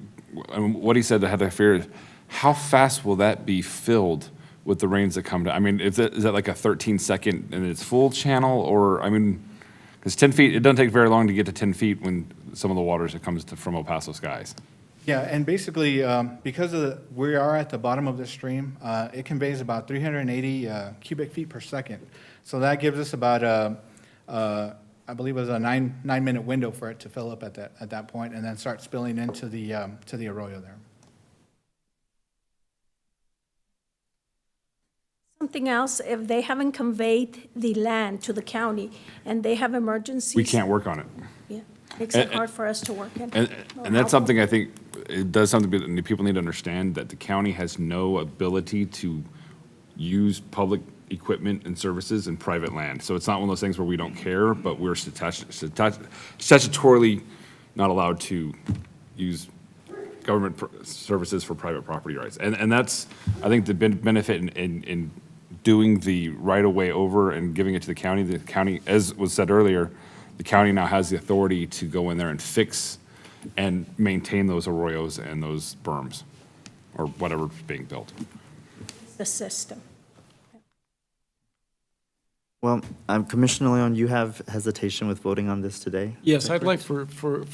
I mean, what he said, I had that fear, is how fast will that be filled with the rains that come down? I mean, is that like a 13-second and it's full channel? Or, I mean, because 10 feet, it doesn't take very long to get to 10 feet when some of the waters that comes from El Paso skies.
Yeah, and basically, because we are at the bottom of the stream, it conveys about 380 cubic feet per second. So that gives us about, I believe it was a nine-minute window for it to fill up at that point, and then start spilling into the arroyo there.
Something else, if they haven't conveyed the land to the county and they have emergencies.
We can't work on it.
Yeah, makes it hard for us to work in.
And that's something I think, it does something that people need to understand, that the county has no ability to use public equipment and services in private land. So it's not one of those things where we don't care, but we're statutorily not allowed to use government services for private property rights. And that's, I think, the benefit in doing the right-of-way over and giving it to the county. The county, as was said earlier, the county now has the authority to go in there and fix and maintain those arroyos and those berms, or whatever's being built.
The system.
Well, Commissioner Leon, you have hesitation with voting on this today?
Yes, I'd like for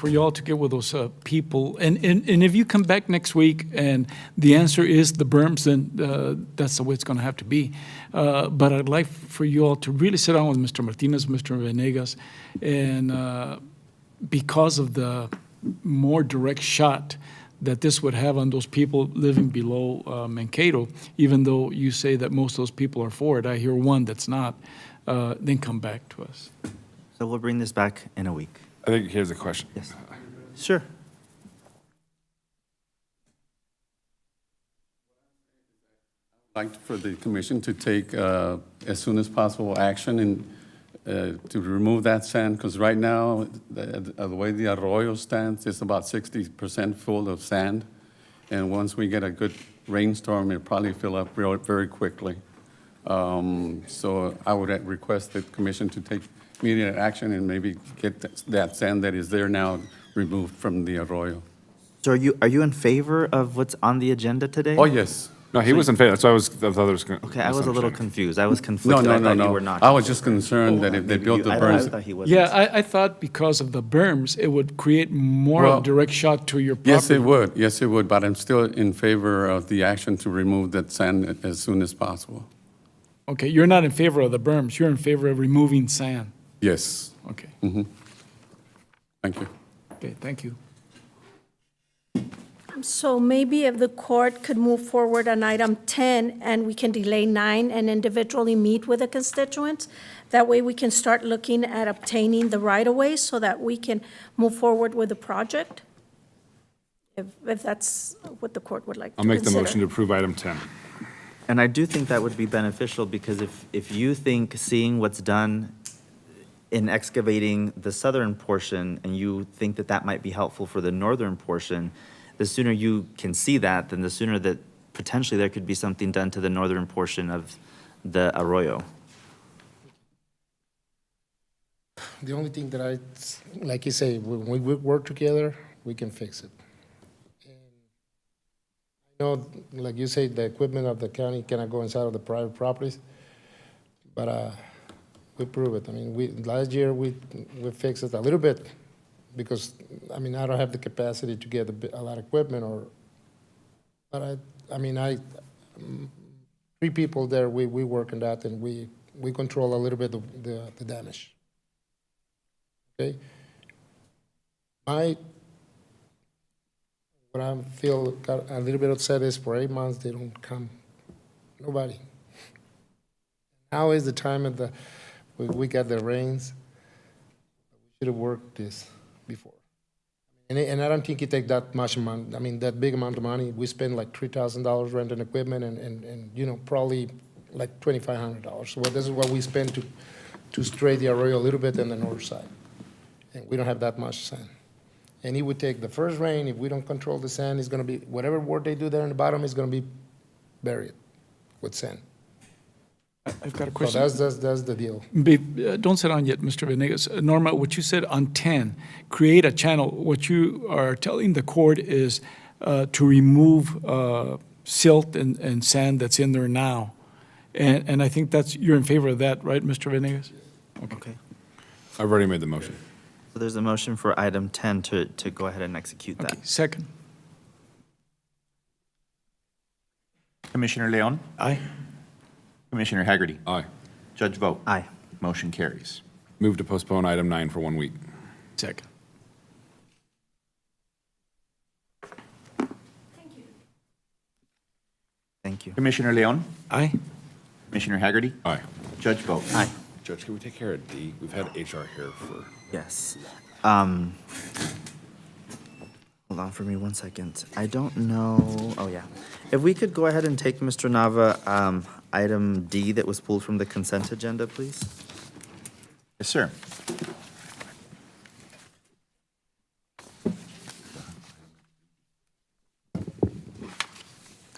y'all to get with those people. And if you come back next week and the answer is the berms, then that's the way it's going to have to be. But I'd like for you all to really sit down with Mr. Martinez, Mr. Venegas, and because of the more direct shot that this would have on those people living below Mankato, even though you say that most of those people are for it, I hear one that's not. Then come back to us.
So we'll bring this back in a week.
I think here's a question.
Yes. Sure.
I'd like for the commission to take, as soon as possible, action and to remove that sand, because right now, the way the arroyo stands, it's about 60% full of sand. And once we get a good rainstorm, it'll probably fill up very quickly. So I would request the commission to take immediate action and maybe get that sand that is there now removed from the arroyo.
So are you in favor of what's on the agenda today?
Oh, yes.
No, he was in favor. That's why I thought there was.
Okay, I was a little confused. I was conflicted.
No.
I thought you were not.
I was just concerned that if they built the berms.
Yeah, I thought because of the berms, it would create more of a direct shot to your property.
Yes, it would. Yes, it would. But I'm still in favor of the action to remove that sand as soon as possible.
Okay, you're not in favor of the berms. You're in favor of removing sand.
Yes.
Okay.
Mm-hmm. Thank you.
Okay, thank you.
So maybe if the court could move forward on item 10 and we can delay 9 and individually meet with the constituents, that way we can start looking at obtaining the right-of-way so that we can move forward with the project, if that's what the court would like to
I'll make the
consider.
motion to approve item 10.
And I do think that would be beneficial, because if you think seeing what's done in excavating the southern portion, and you think that that might be helpful for the northern portion, the sooner you can see that, then the sooner that potentially there could be something done to the northern portion of the arroyo.
The only thing that like you say, when we work together, we can fix it. I know, like you say, the equipment of the county cannot go inside of the private properties, but we prove it. I mean, last year we fixed it a little bit, because, I mean, I don't have the capacity to get a lot of equipment, but three people there, we work on that, and we control a little bit of the damage. Okay? What I feel got a little bit upset is for 8 months, they don't come, nobody. Now is the time we got the rains. We should have worked this before. And I don't think it take that much money, I mean, that big amount of money. We spend like $3,000 renting equipment and probably like $2,500. So this is what we spend to straight the arroyo a little bit on the north side. And we don't have that much sand. And it would take the first rain, if we don't control the sand, it's gonna be, whatever work they do there in the bottom is gonna be buried with sand.
I've got a question.
So that's the deal.
Don't sit down yet, Mr. Venegas. Norma, what you said on 10, create a channel. What you are telling the court is to remove silt and sand that's in there now. And I think you're in favor of that, right, Mr. Venegas?
Okay.
I've already made the motion.
So there's a motion for item 10 to go ahead and execute that.
Okay, second.
Commissioner Leon?
Aye.
Commissioner Haggerty?
Aye.
Judge vote.
Aye.
Motion carries.
Move to postpone item 9 for 1 week.
Second.
Thank you.
Commissioner Leon?
Aye.
Commissioner Haggerty?
Aye.
Judge vote.
Aye.
Judge, can we take care of D? We've had HR here for...
Yes. Hold on for me 1 second. I don't know, oh yeah. If we could go ahead and take, Mr. Nava, item D that was pulled from the consent agenda, please?
Yes, sir.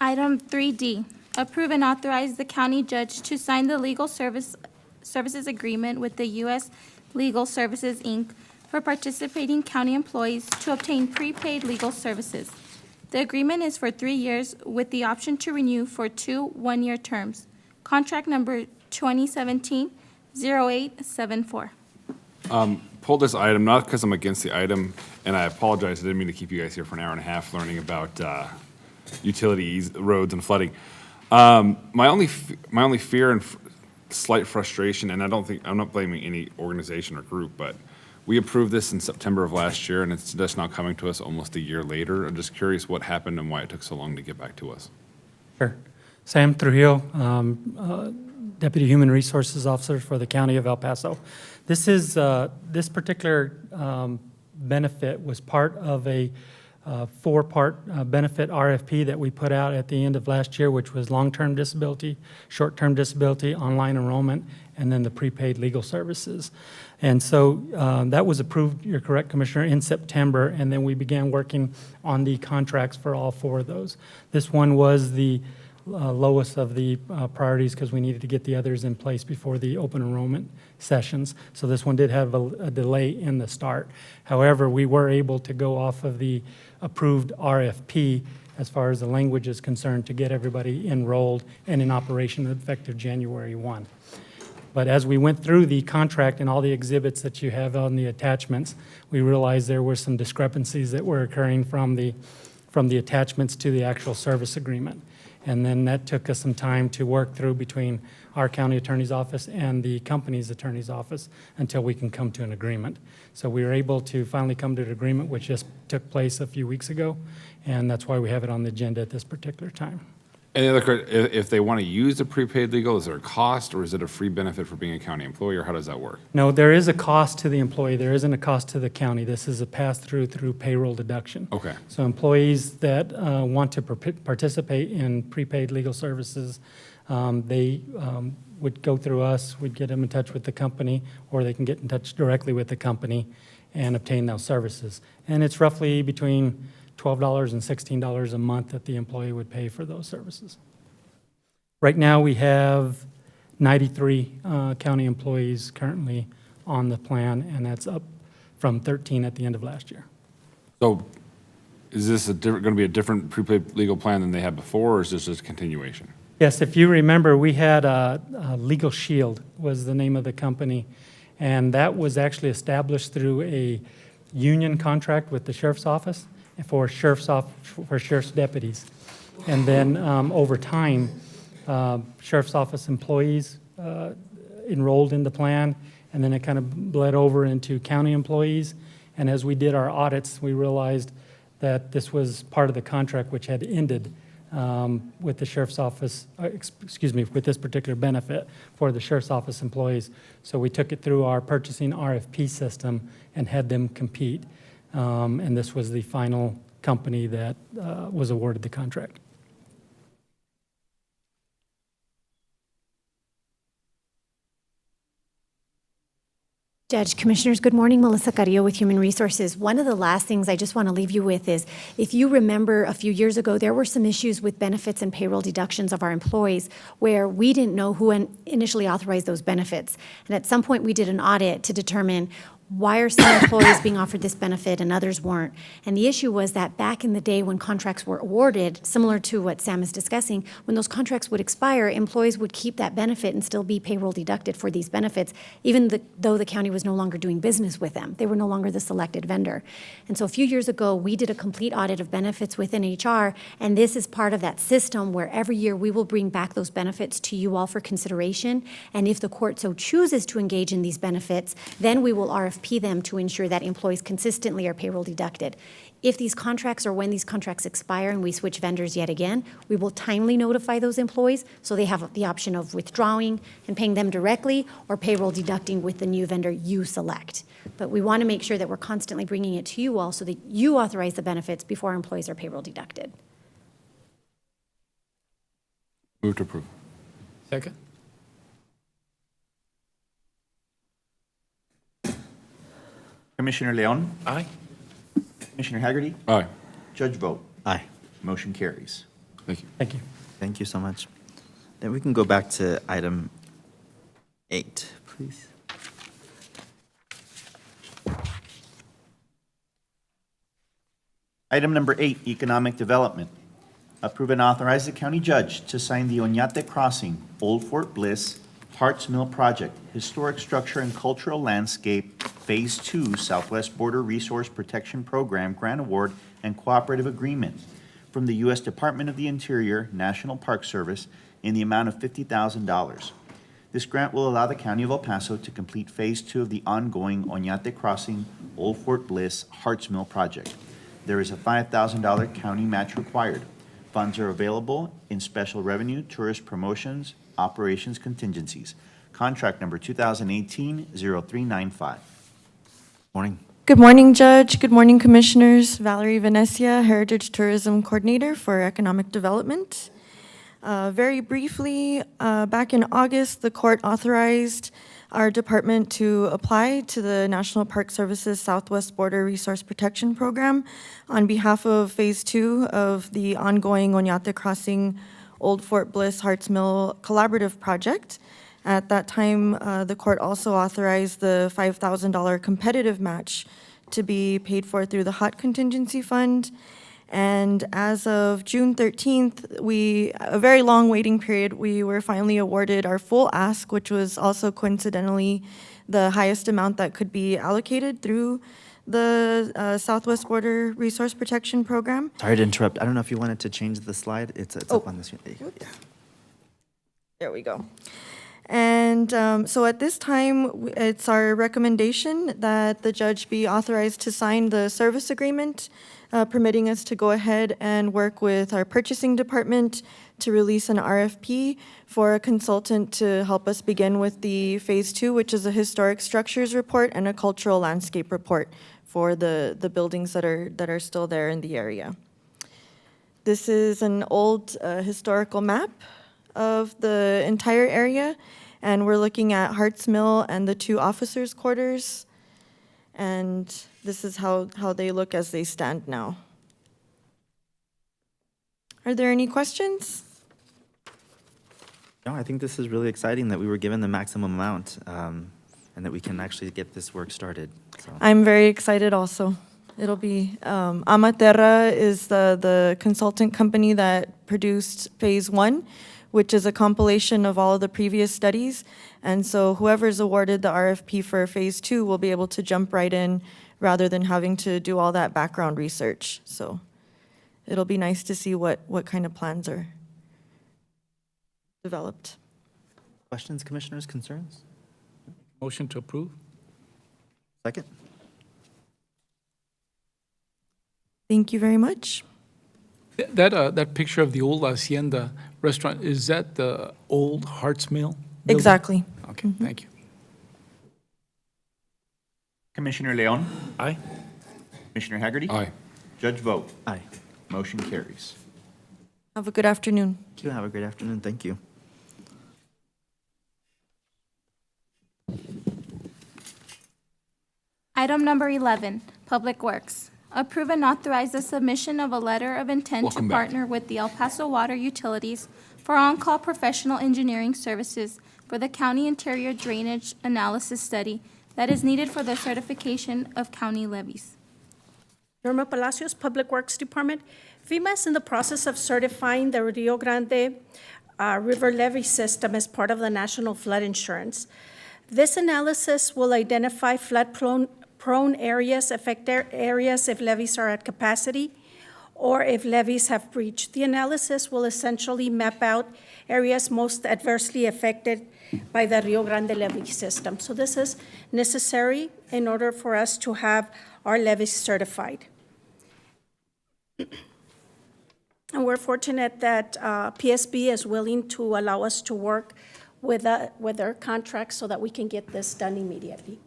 Item 3D, approve and authorize the county judge to sign the legal services agreement with the U.S. Legal Services, Inc. for participating county employees to obtain prepaid legal services. The agreement is for 3 years with the option to renew for 2 one-year terms. Contract number 2017-0874.
Pull this item, not because I'm against the item, and I apologize, I didn't mean to keep you guys here for an hour and a half learning about utilities, roads, and flooding. My only fear and slight frustration, and I'm not blaming any organization or group, but we approved this in September of last year, and it's just now coming to us almost a year later. I'm just curious what happened and why it took so long to get back to us.
Sure. Sam Trujillo, Deputy Human Resources Officer for the County of El Paso. This is this particular benefit was part of a four-part benefit RFP that we put out at the end of last year, which was long-term disability, short-term disability, online enrollment, and then the prepaid legal services. And so that was approved, you're correct, Commissioner, in September, and then we began working on the contracts for all four of those. This one was the lowest of the priorities because we needed to get the others in place before the open enrollment sessions. So this one did have a delay in the start. However, we were able to go off of the approved RFP as far as the language is concerned to get everybody enrolled and in operation effective January 1. But as we went through the contract and all the exhibits that you have on the attachments, we realized there were some discrepancies that were occurring from the attachments to the actual service agreement. And then that took us some time to work through between our county attorney's office and the company's attorney's office until we can come to an agreement. So we were able to finally come to an agreement, which just took place a few weeks ago, and that's why we have it on the agenda at this particular time.
And the other, if they want to use the prepaid legal, is there a cost, or is it a free benefit for being a county employee, or how does that work?
No, there is a cost to the employee. There isn't a cost to the county. This is a pass-through through payroll deduction.
Okay.
So employees that want to participate in prepaid legal services, they would go through us. We'd get them in touch with the company, or they can get in touch directly with the company and obtain those services. And it's roughly between $12 and $16 a month that the employee would pay for those services. Right now, we have 93 county employees currently on the plan, and that's up from 13 at the end of last year.
So is this going to be a different prepaid legal plan than they had before, or is this just a continuation?
Yes, if you remember, we had Legal Shield was the name of the company, and that was actually established through a union contract with the sheriff's office for sheriff's deputies. And then over time, sheriff's office employees enrolled in the plan, and then it kind of bled over into county employees. And as we did our audits, we realized that this was part of the contract which had ended with the sheriff's office, with this particular benefit for the sheriff's office employees. So we took it through our purchasing RFP system and had them compete. And this was the final company that was awarded the contract.
Judge, Commissioners, good morning. Melissa Carrillo with Human Resources. One of the last things I just want to leave you with is, if you remember a few years ago, there were some issues with benefits and payroll deductions of our employees where we didn't know who initially authorized those benefits. And at some point, we did an audit to determine why are some employees being offered this benefit and others weren't? And the issue was that back in the day when contracts were awarded, similar to what Sam is discussing, when those contracts would expire, employees would keep that benefit and still be payroll deducted for these benefits, even though the county was no longer doing business with them. They were no longer the selected vendor. And so a few years ago, we did a complete audit of benefits within HR, and this is part of that system where every year we will bring back those benefits to you all for consideration. And if the court so chooses to engage in these benefits, then we will RFP them to ensure that employees consistently are payroll deducted. If these contracts or when these contracts expire and we switch vendors yet again, we will timely notify those employees so they have the option of withdrawing and paying them directly or payroll deducting with the new vendor you select. But we want to make sure that we're constantly bringing it to you all so that you authorize the benefits before our employees are payroll deducted.
Move to approve.
Second?
Commissioner Leon?
Aye.
Commissioner Haggerty?
Aye.
Judge vote.
Aye.
Motion carries.
Thank you.
Thank you.
Thank you so much. Then we can go back to item 8, please.
Item number 8, economic development. Approve and authorize the county judge to sign the Oñate Crossing, Old Fort Bliss, Harts Mill Project, Historic Structure and Cultural Landscape, Phase 2, Southwest Border Resource Protection Program Grant Award and Cooperative Agreement from the U.S. Department of the Interior, National Park Service in the amount of $50,000. This grant will allow the County of El Paso to complete Phase 2 of the ongoing Oñate Crossing, Old Fort Bliss, Harts Mill Project. There is a $5,000 county match required. Funds are available in special revenue, tourist promotions, operations contingencies. Contract number 2018-0395.
Morning.
Good morning, Judge. Good morning, Commissioners. Valerie Venecia, Heritage Tourism Coordinator for Economic Development. Very briefly, back in August, the court authorized our department to apply to the National Park Service's Southwest Border Resource Protection Program on behalf of Phase 2 of the ongoing Oñate Crossing Old Fort Bliss Harts Mill Collaborative Project. At that time, the court also authorized the $5,000 competitive match to be paid for through the HOT Contingency Fund. And as of June 13th, a very long waiting period, we were finally awarded our full ask, which was also coincidentally the highest amount that could be allocated through the Southwest Border Resource Protection Program.
Sorry to interrupt. I don't know if you wanted to change the slide. It's up on the screen. Yeah.
There we go. And so at this time, it's our recommendation that the judge be authorized to sign the service agreement, permitting us to go ahead and work with our purchasing department to release an RFP for a consultant to help us begin with the Phase 2, which is a historic structures report and a cultural landscape report for the buildings that are still there in the area. This is an old historical map of the entire area, and we're looking at Harts Mill and the 2 officers' quarters, and this is how they look as they stand now. Are there any questions?
No, I think this is really exciting that we were given the maximum amount and that we can actually get this work started. So.
I'm very excited also. It'll be, Amaterra is the consultant company that produced Phase 1, which is a compilation of all of the previous studies. And so whoever's awarded the RFP for Phase 2 will be able to jump right in rather than having to do all that background research. So it'll be nice to see what kind of plans are developed.
Questions, commissioners, concerns?
Motion to approve.
Second.
Thank you very much.
That picture of the old Hacienda restaurant, is that the old Harts Mill building?
Exactly.
Okay, thank you.
Commissioner Leon?
Aye.
Commissioner Haggerty?
Aye.
Judge vote.
Aye.
Motion carries.
Have a good afternoon.
Thank you. Have a great afternoon. Thank you.
Item number 11, Public Works. Approve and authorize the submission of a letter of intent to partner with the El Paso Water Utilities for on-call professional engineering services for the County Interior Drainage Analysis Study that is needed for the certification of county levies.
Norma Palacios, Public Works Department. FEMA is in the process of certifying the Rio Grande River levee system as part of the National Flood Insurance. This analysis will identify flood-prone areas, affected areas if levees are at capacity, or if levees have breached. The analysis will essentially map out areas most adversely affected by the Rio Grande levee system. So this is necessary in order for us to have our levees certified. And we're fortunate that PSB is willing to allow us to work with their contracts so that we can get this done immediately.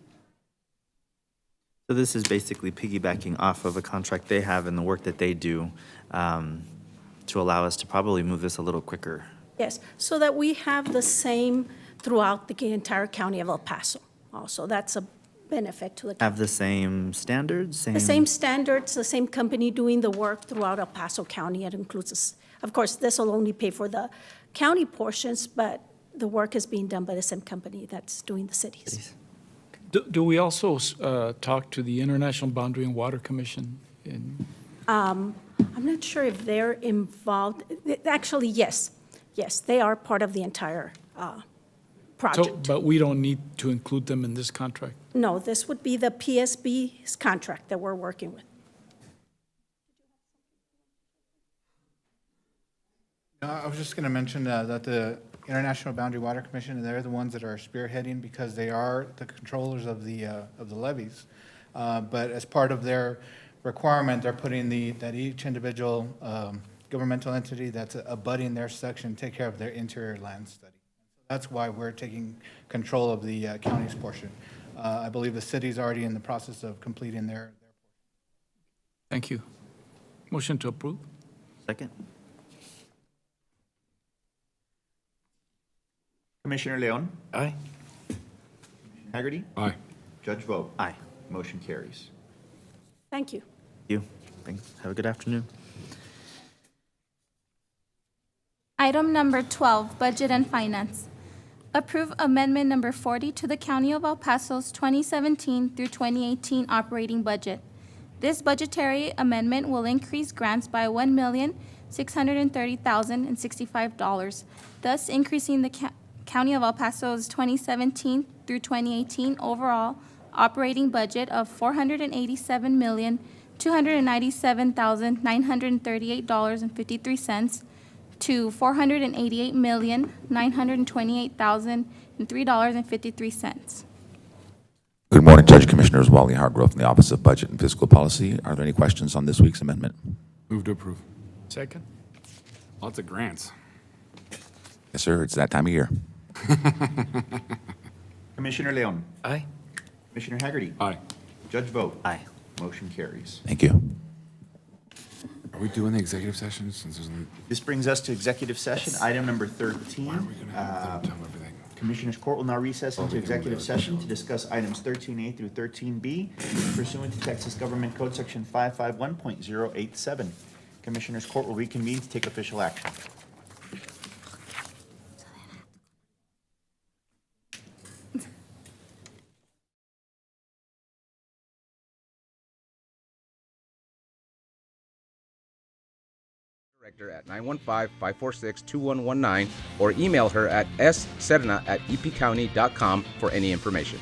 So this is basically piggybacking off of a contract they have and the work that they do to allow us to probably move this a little quicker.
Yes, so that we have the same throughout the entire county of El Paso. Also, that's a benefit to the county.
Have the same standards?
The same standards, the same company doing the work throughout El Paso County. It includes us. Of course, this will only pay for the county portions, but the work is being done by the same company that's doing the cities.
Do we also talk to the International Boundary and Water Commission?
I'm not sure if they're involved. Actually, yes. Yes, they are part of the entire project.
But we don't need to include them in this contract?
No, this would be the PSB's contract that we're working with.
I was just going to mention that the International Boundary Water Commission, they're the ones that are spearheading because they are the controllers of the levees. But as part of their requirement, they're putting that each individual governmental entity that's abutting their section take care of their interior land study. That's why we're taking control of the county's portion. I believe the city's already in the process of completing their portion.
Thank you. Motion to approve?
Second.
Commissioner Leon?
Aye.
Commissioner Haggerty?
Aye.
Judge Vogt?
Aye.
Motion carries.
Thank you.
Thank you. Thanks. Have a good afternoon.
Item number 12, Budget and Finance. Approve Amendment Number 40 to the County of El Paso's 2017 through 2018 operating budget. This budgetary amendment will increase grants by $1,630,065, thus increasing the County of El Paso's 2017 through 2018 overall operating budget of $487,297,938.53 to $488,928,003.53.
Good morning, Judge Commissioners. Wally Hargrove from the Office of Budget and Fiscal Policy. Are there any questions on this week's amendment?
Move to approve.
Second?
Lots of grants.
Yes, sir. It's that time of year.
Commissioner Leon?
Aye.
Commissioner Haggerty?
Aye.
Judge Vogt?
Aye.
Motion carries.
Thank you.
Are we doing the executive session since there's no...
This brings us to executive session. Item number 13.
Why are we going to have them tell everything?
Commissioners Court will now recess into executive session to discuss items 13A through 13B pursuant to Texas Government Code Section 551.087. Commissioners Court will reconvene to take official action.
Director at 915-546-2119 or email her at ssedna@epcounty.com for any information.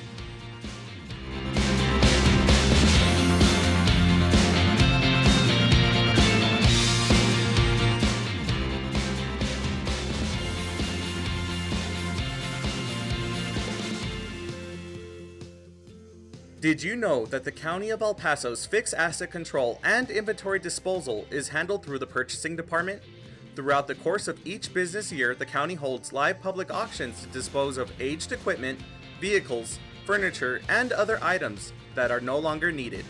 Did you know that the County of El Paso's fixed asset control and inventory disposal is handled through the purchasing department? Throughout the course of each business year, the county holds live public auctions to dispose of aged equipment, vehicles, furniture, and other items that are no longer needed.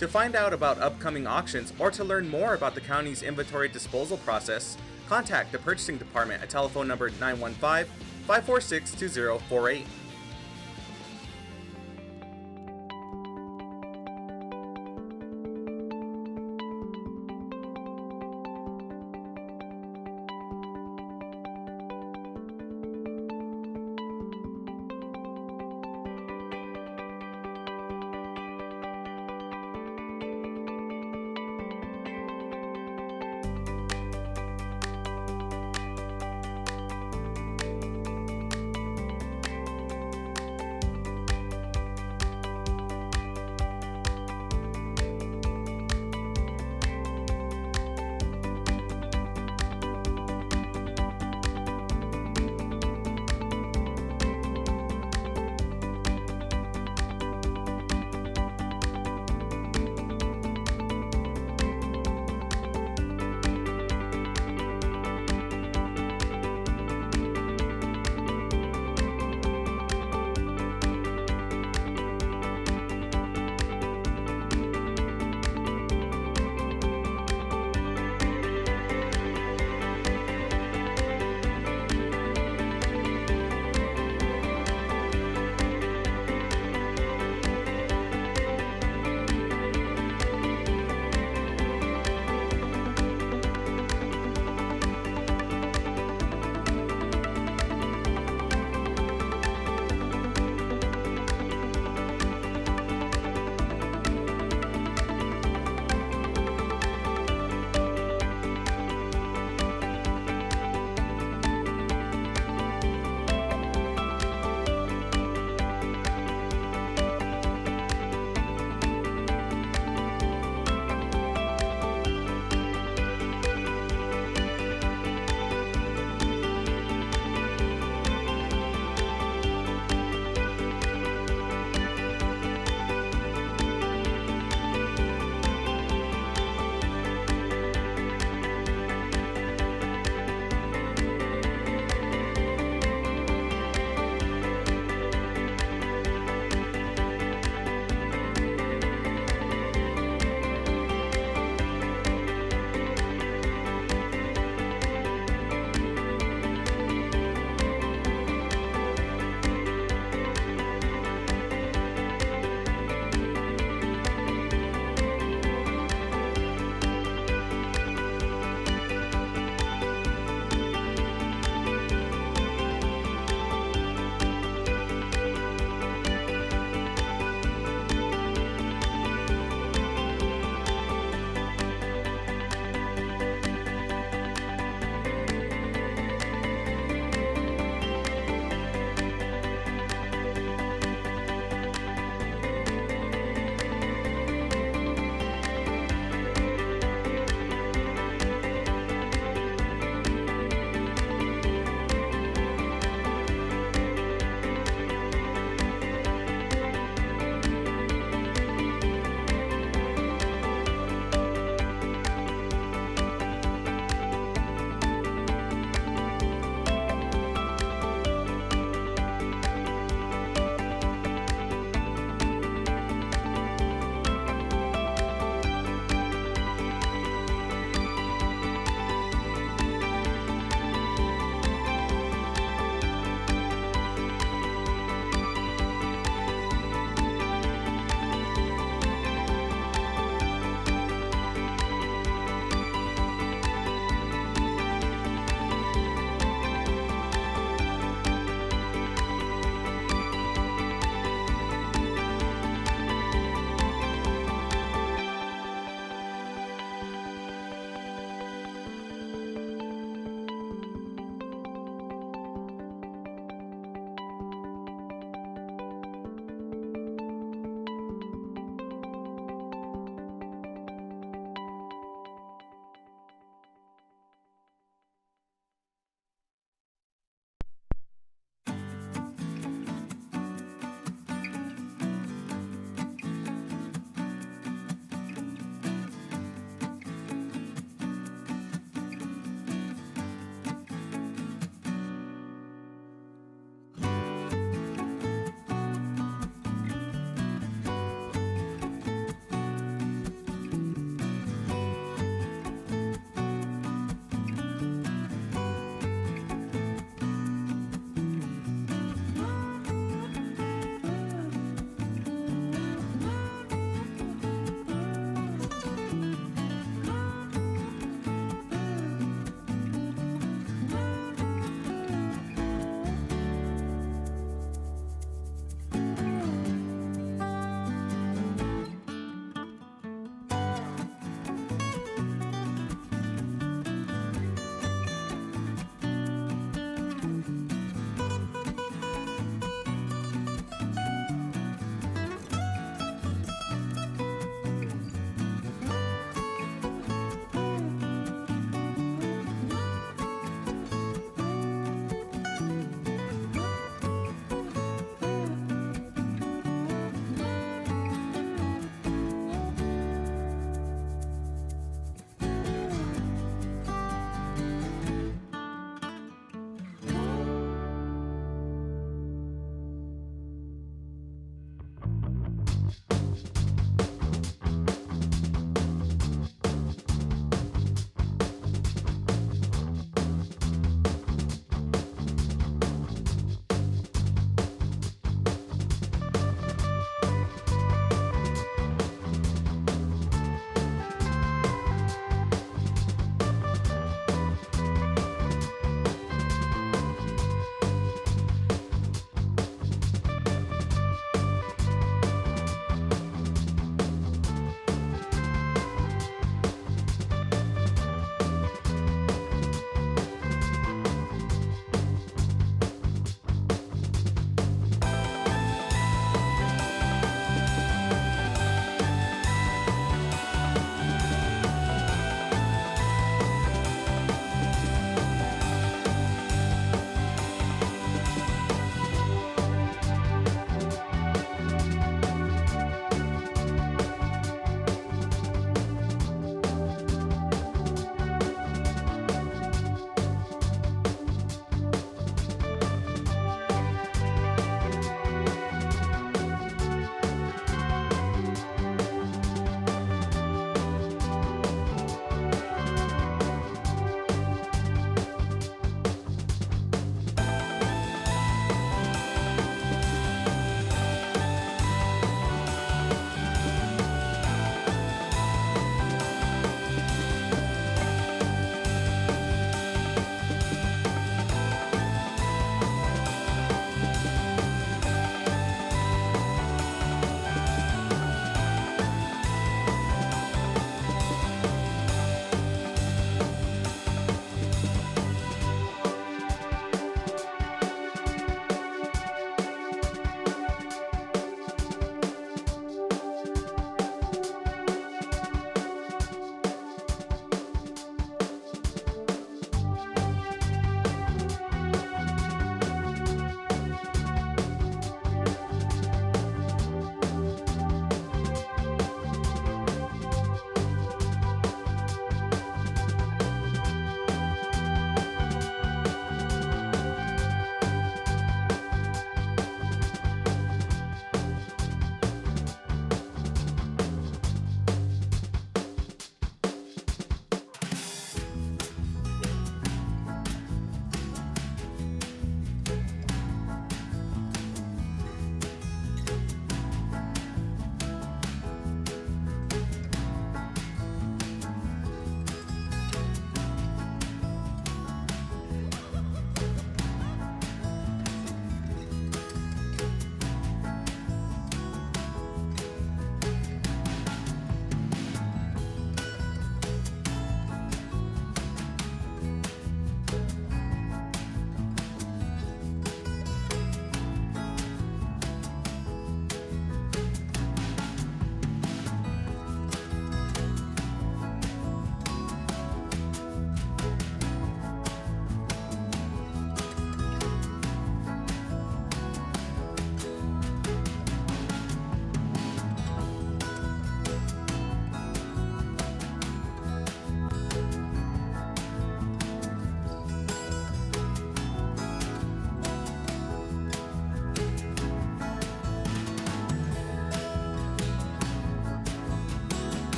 To find out about upcoming auctions or to learn more about the county's inventory disposal process, contact the purchasing department at telephone number 915-546-2048.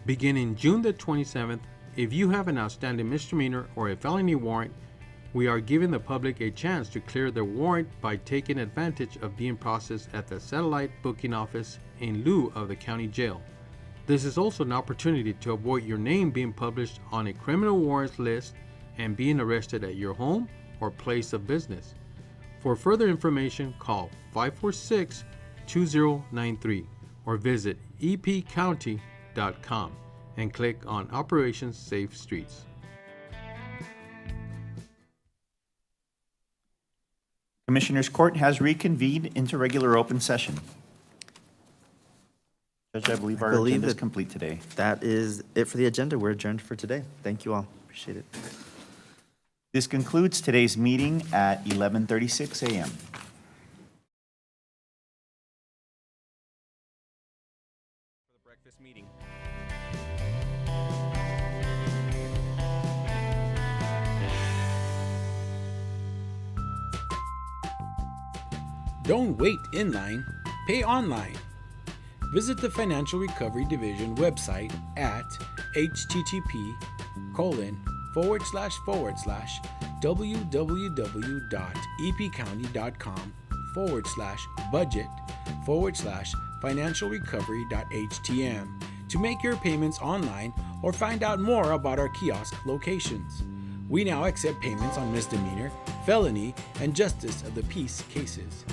Beginning June the 27th, if you have an outstanding misdemeanor or a felony warrant, we are giving the public a chance to clear their warrant by taking advantage of being processed at the satellite booking office in lieu of the county jail. This is also an opportunity to avoid your name being published on a criminal warrants list and being arrested at your home or place of business. For further information, call 546-2093 or visit epcounty.com and click on Operations Safe Streets.
Commissioners Court has reconvened into regular open session. Judge, I believe our agenda is complete today.
That is it for the agenda. We're adjourned for today. Thank you all. Appreciate it.
This concludes today's meeting at 11:36 a.m.
Breakfast meeting.
Don't wait in line, pay online. Visit the Financial Recovery Division website at http://www.epcounty.com/budget/financialrecovery.htm to make your payments online or find out more about our kiosk locations. We now accept payments on misdemeanor, felony, and justice of the peace cases.